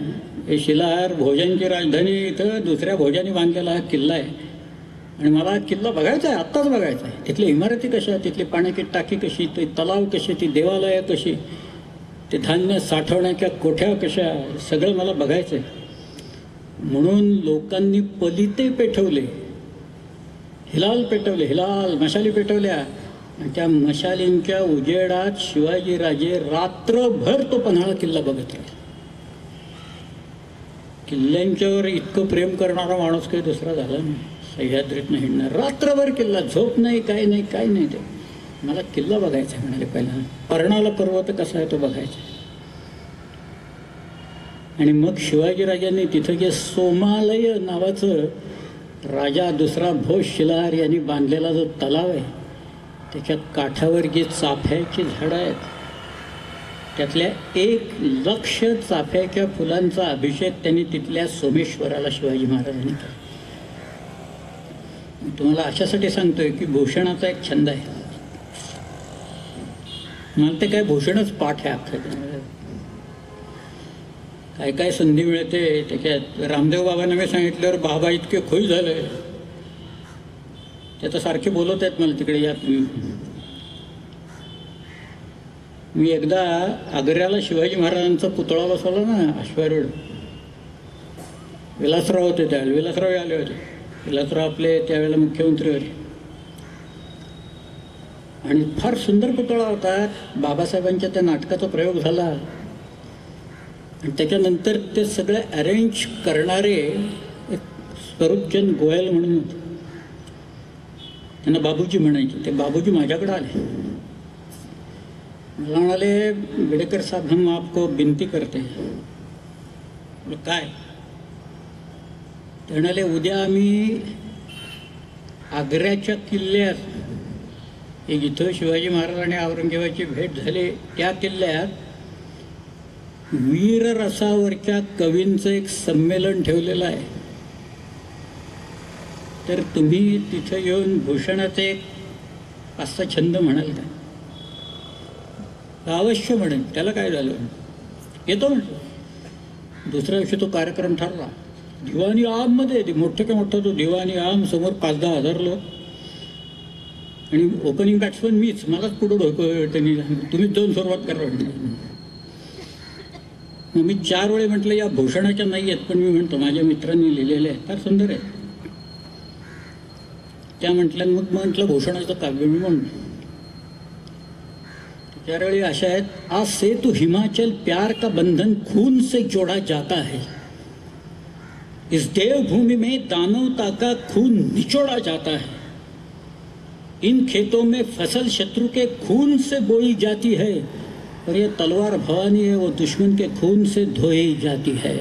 हे शिलाहार भोजांची राजधानी, इथं दुसऱ्या भोजांनी बांधलेला हा किल्ला आहे आणि मला हा किल्ला बघायचा आहे, आत्ताच बघायचा आहे. तिथल्या इमारती कशा, तिथली पाण्याची टाकी कशी, ते तलाव कसे, ती देवालयं कशी, ते धान्य साठवण्याच्या कोठ्या कशा, सगळं मला बघायचं आहे. म्हणून लोकांनी पलिते पेटवले, हिलाल पेटवले, हिलाल मशाली पेटवल्या आणि त्या मशालींच्या उजेडात शिवाजीराजे रात्रभर तो पन्हाळा किल्ला बघत राहिले. किल्ल्यांच्यावर इतकं प्रेम करणारा माणूस काही दुसरा झाला नाही. सह्याद्रीत नाही हिंडणार, रात्रभर किल्ला, झोप नाही, काही नाही, काही नाही. ते मला किल्ला बघायचा आहे म्हणाले. पहिला पर्णाला पर्वत कसा आहे तो बघायचा. आणि मग शिवाजीराजांनी तिथं जे सोमालय नावाचं राजा दुसरा भोज शिलाहार यांनी बांधलेला जो तलाव आहे, त्याच्या काठावर जी चाफ्याची झाडं आहेत, त्यातल्या 1,00,000 चाफ्याच्या फुलांचा अभिषेक त्यांनी तिथल्या सोमेश्वराला शिवाजी महाराजांनी केला. तुम्हाला अशासाठी सांगतोय की भूषणाचा एक छंद आहे. मला ते काय भूषणच पाठ आहे अख्खं. काय काय संधी मिळते त्याच्यात. रामदेव बाबांना मी सांगितल्यावर बाबा इतके खुश झाले, त्याचं सारखे बोलत आहेत मला तिकडे या तुम्ही. मी एकदा आग्र्याला शिवाजी महाराजांचा पुतळा बसवला ना अश्वारूढ, विलासराव होते त्यावेळेला, विलासराव आले होते. विलासराव आपले त्यावेळेला मुख्यमंत्री होते आणि फार सुंदर पुतळा होता. बाबासाहेबांच्या त्या नाटकाचा प्रयोग झाला आणि त्याच्यानंतर ते सगळे अरेंज करणारे एक स्वरूपचंद गोयल म्हणून होते, त्यांना बाबूजी म्हणायचे. ते बाबूजी माझ्याकडे आले, मला म्हणाले बेडेकर साहब हम आपको विनती करते. काय? ते म्हणाले उद्या आम्ही आग्र्याच्या किल्ल्यात, एक जिथं शिवाजी महाराज आणि औरंगजेबाची भेट झाली त्या किल्ल्यात वीररसावरच्या कवींचं एक संमेलन ठेवलेलं आहे. तर तुम्ही तिथं येऊन भूषणाचे एक 5-6 छंद म्हणाल का? अवश्य म्हणेन, त्याला काय झालं, येतो म्हटलं. दुसऱ्या दिवशी तो कार्यक्रम ठरला. दिवाणी आममध्ये मोठं का मोठा तो दिवाणी आम, समोर 5-10 हजार लोक आणि ओपनिंग बॅट्समन मीच. मलाच पुढं ढोकं त्यांनी, तुम्हीच जाऊन सुरुवात करा म्हटलं. मग मी 4 वेळे म्हटलं या भूषणाच्या नाही आहेत, पण मी म्हणतो माझ्या मित्रांनी लिहिलेले आहेत, फार सुंदर आहे. त्या म्हटल्या, मग म्हटलं भूषणाचं काव्य मी म्हणतो. त्यावेळी अशा आहेत, आज से तू हिमाचल प्यार का बंधन खून से जोड़ा जाता है, इस देवभूमि में दानवता का खून निचोड़ा जाता है, इन खेतों में फसल शत्रु के खून से बोई जाती है, और ये तलवार भवानी है वो दुश्मन के खून से धोई जाती है.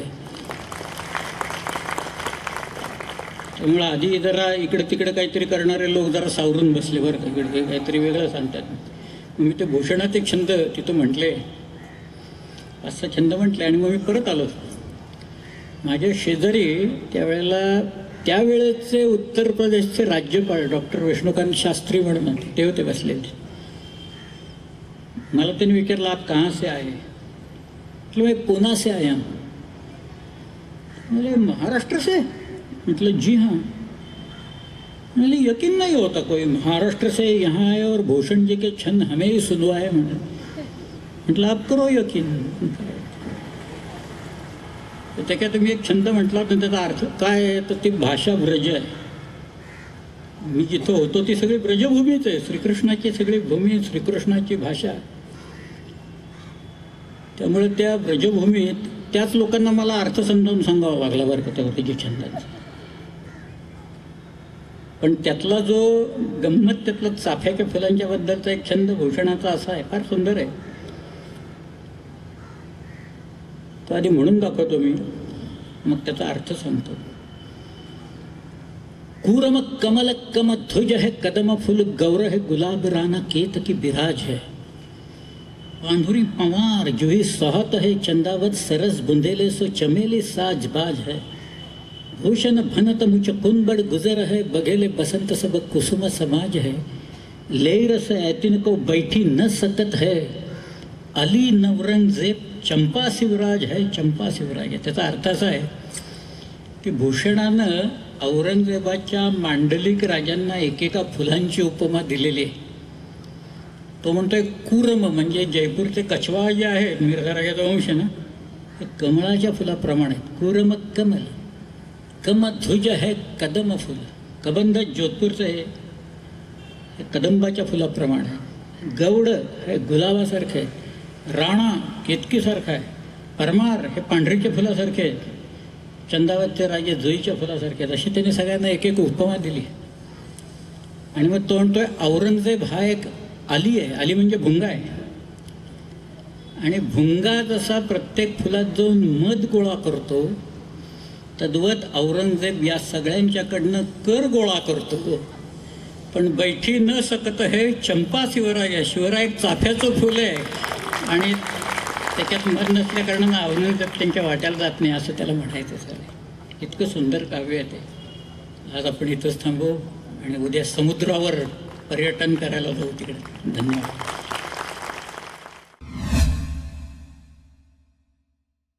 त्यामुळे आधी जरा इकडे तिकडे काहीतरी करणारे लोक जरा सावरून बसले बरं का, इकडे काहीतरी वेगळं सांगतात. मी ते भूषणाचे छंद तिथं म्हटले, असा छंद म्हटले, आणि मग मी परत आलो. माझ्या शेजारी त्यावेळेचे उत्तर प्रदेशचे राज्यपाल डॉक्टर विष्णुकांत शास्त्री म्हणून ते होते बसलेले. मला त्यांनी विचारलं, आप कहाँ से आए? मतलब मैं पूना से आया. बोले महाराष्ट्र से? मतलब जी हाँ. बोले यकीन नहीं होता कोई महाराष्ट्र से यहाँ आए और भूषण जी के छंद हमें ही सुनवाए. म्हटलं आप करो यकीन. त्याच्यात तुम्ही एक छंद म्हटला तर त्याचा अर्थ काय आहे, तर ती भाषा ब्रज आहे. मी जिथं होतो ती सगळी ब्रजभूमीच आहे, श्रीकृष्णाची सगळी भूमी, श्रीकृष्णाची भाषा. त्यामुळे त्या ब्रजभूमीत त्याच लोकांना मला अर्थ समजावून सांगावा लागला बरं का त्याची छंदांचा. पण त्यातला जो गंमत, त्यातला चाफ्याच्या फुलांच्या बद्दलचा एक छंद भूषणाचा असा आहे, फार सुंदर आहे. तो आधी म्हणून दाखवतो मी, मग त्याचा अर्थ सांगतो. कूरम कमल कम ध्वज है, कदम फुल गौर है, गुलाब राना केत की बिराज है, पांढुरी पवार जुही सहत है, चंदावत सरस बुंदेले सो चमेली साजबाज है, भूषण भनत मुझ कुंबड़ गुजर है, बघेले बसंत सब कुसुम समाज है, लेर से ऐतिन को बैठी न सकत है, अली नवरंगजेब चंपा शिवराज है, चंपा शिवराज है. त्याचा अर्थ असा आहे की भूषणानं औरंगजेबाच्या मांडलिक राजांना एकेका फुलांची उपमा दिलेली आहे. तो म्हणतोय कूरम म्हणजे जयपूरचे कछवा जे आहे, मिर्झा राजाचा वंश ना, हे कमळाच्या फुलाप्रमाणे. कूरम कमल, कमध्वज है कदम फुल, कबंध जोधपूरचं हे कदंबाच्या फुलाप्रमाणे. गौड हे गुलाबासारखं आहे, राणा केतकीसारखा आहे, परमार हे पांढरीच्या फुलासारखे आहेत, चंदावतचे राजे जुईच्या फुलासारखे आहेत. अशी त्यांनी सगळ्यांना एक एक उपमा दिली. आणि मग तो म्हणतोय औरंगजेब हा एक अली आहे. अली म्हणजे भुंगा आहे. आणि भुंगा जसा प्रत्येक फुलात जाऊन मध गोळा करतो, तद्वत औरंगजेब या सगळ्यांच्याकडनं कर गोळा करतो. पण बैठी न सकत हे चंपा शिवराज आहे. शिवराय एक चाफ्याचं फुल आहे आणि त्याच्यात मध नसल्या कारणानं औरंगजेब त्यांच्या वाट्याला जात नाही, असं त्याला म्हणायचं झालं. इतकं सुंदर काव्य आहे ते. आज आपण इथंच थांबू आणि उद्या समुद्रावर पर्यटन करायला जाऊ तिकडे. धन्यवाद.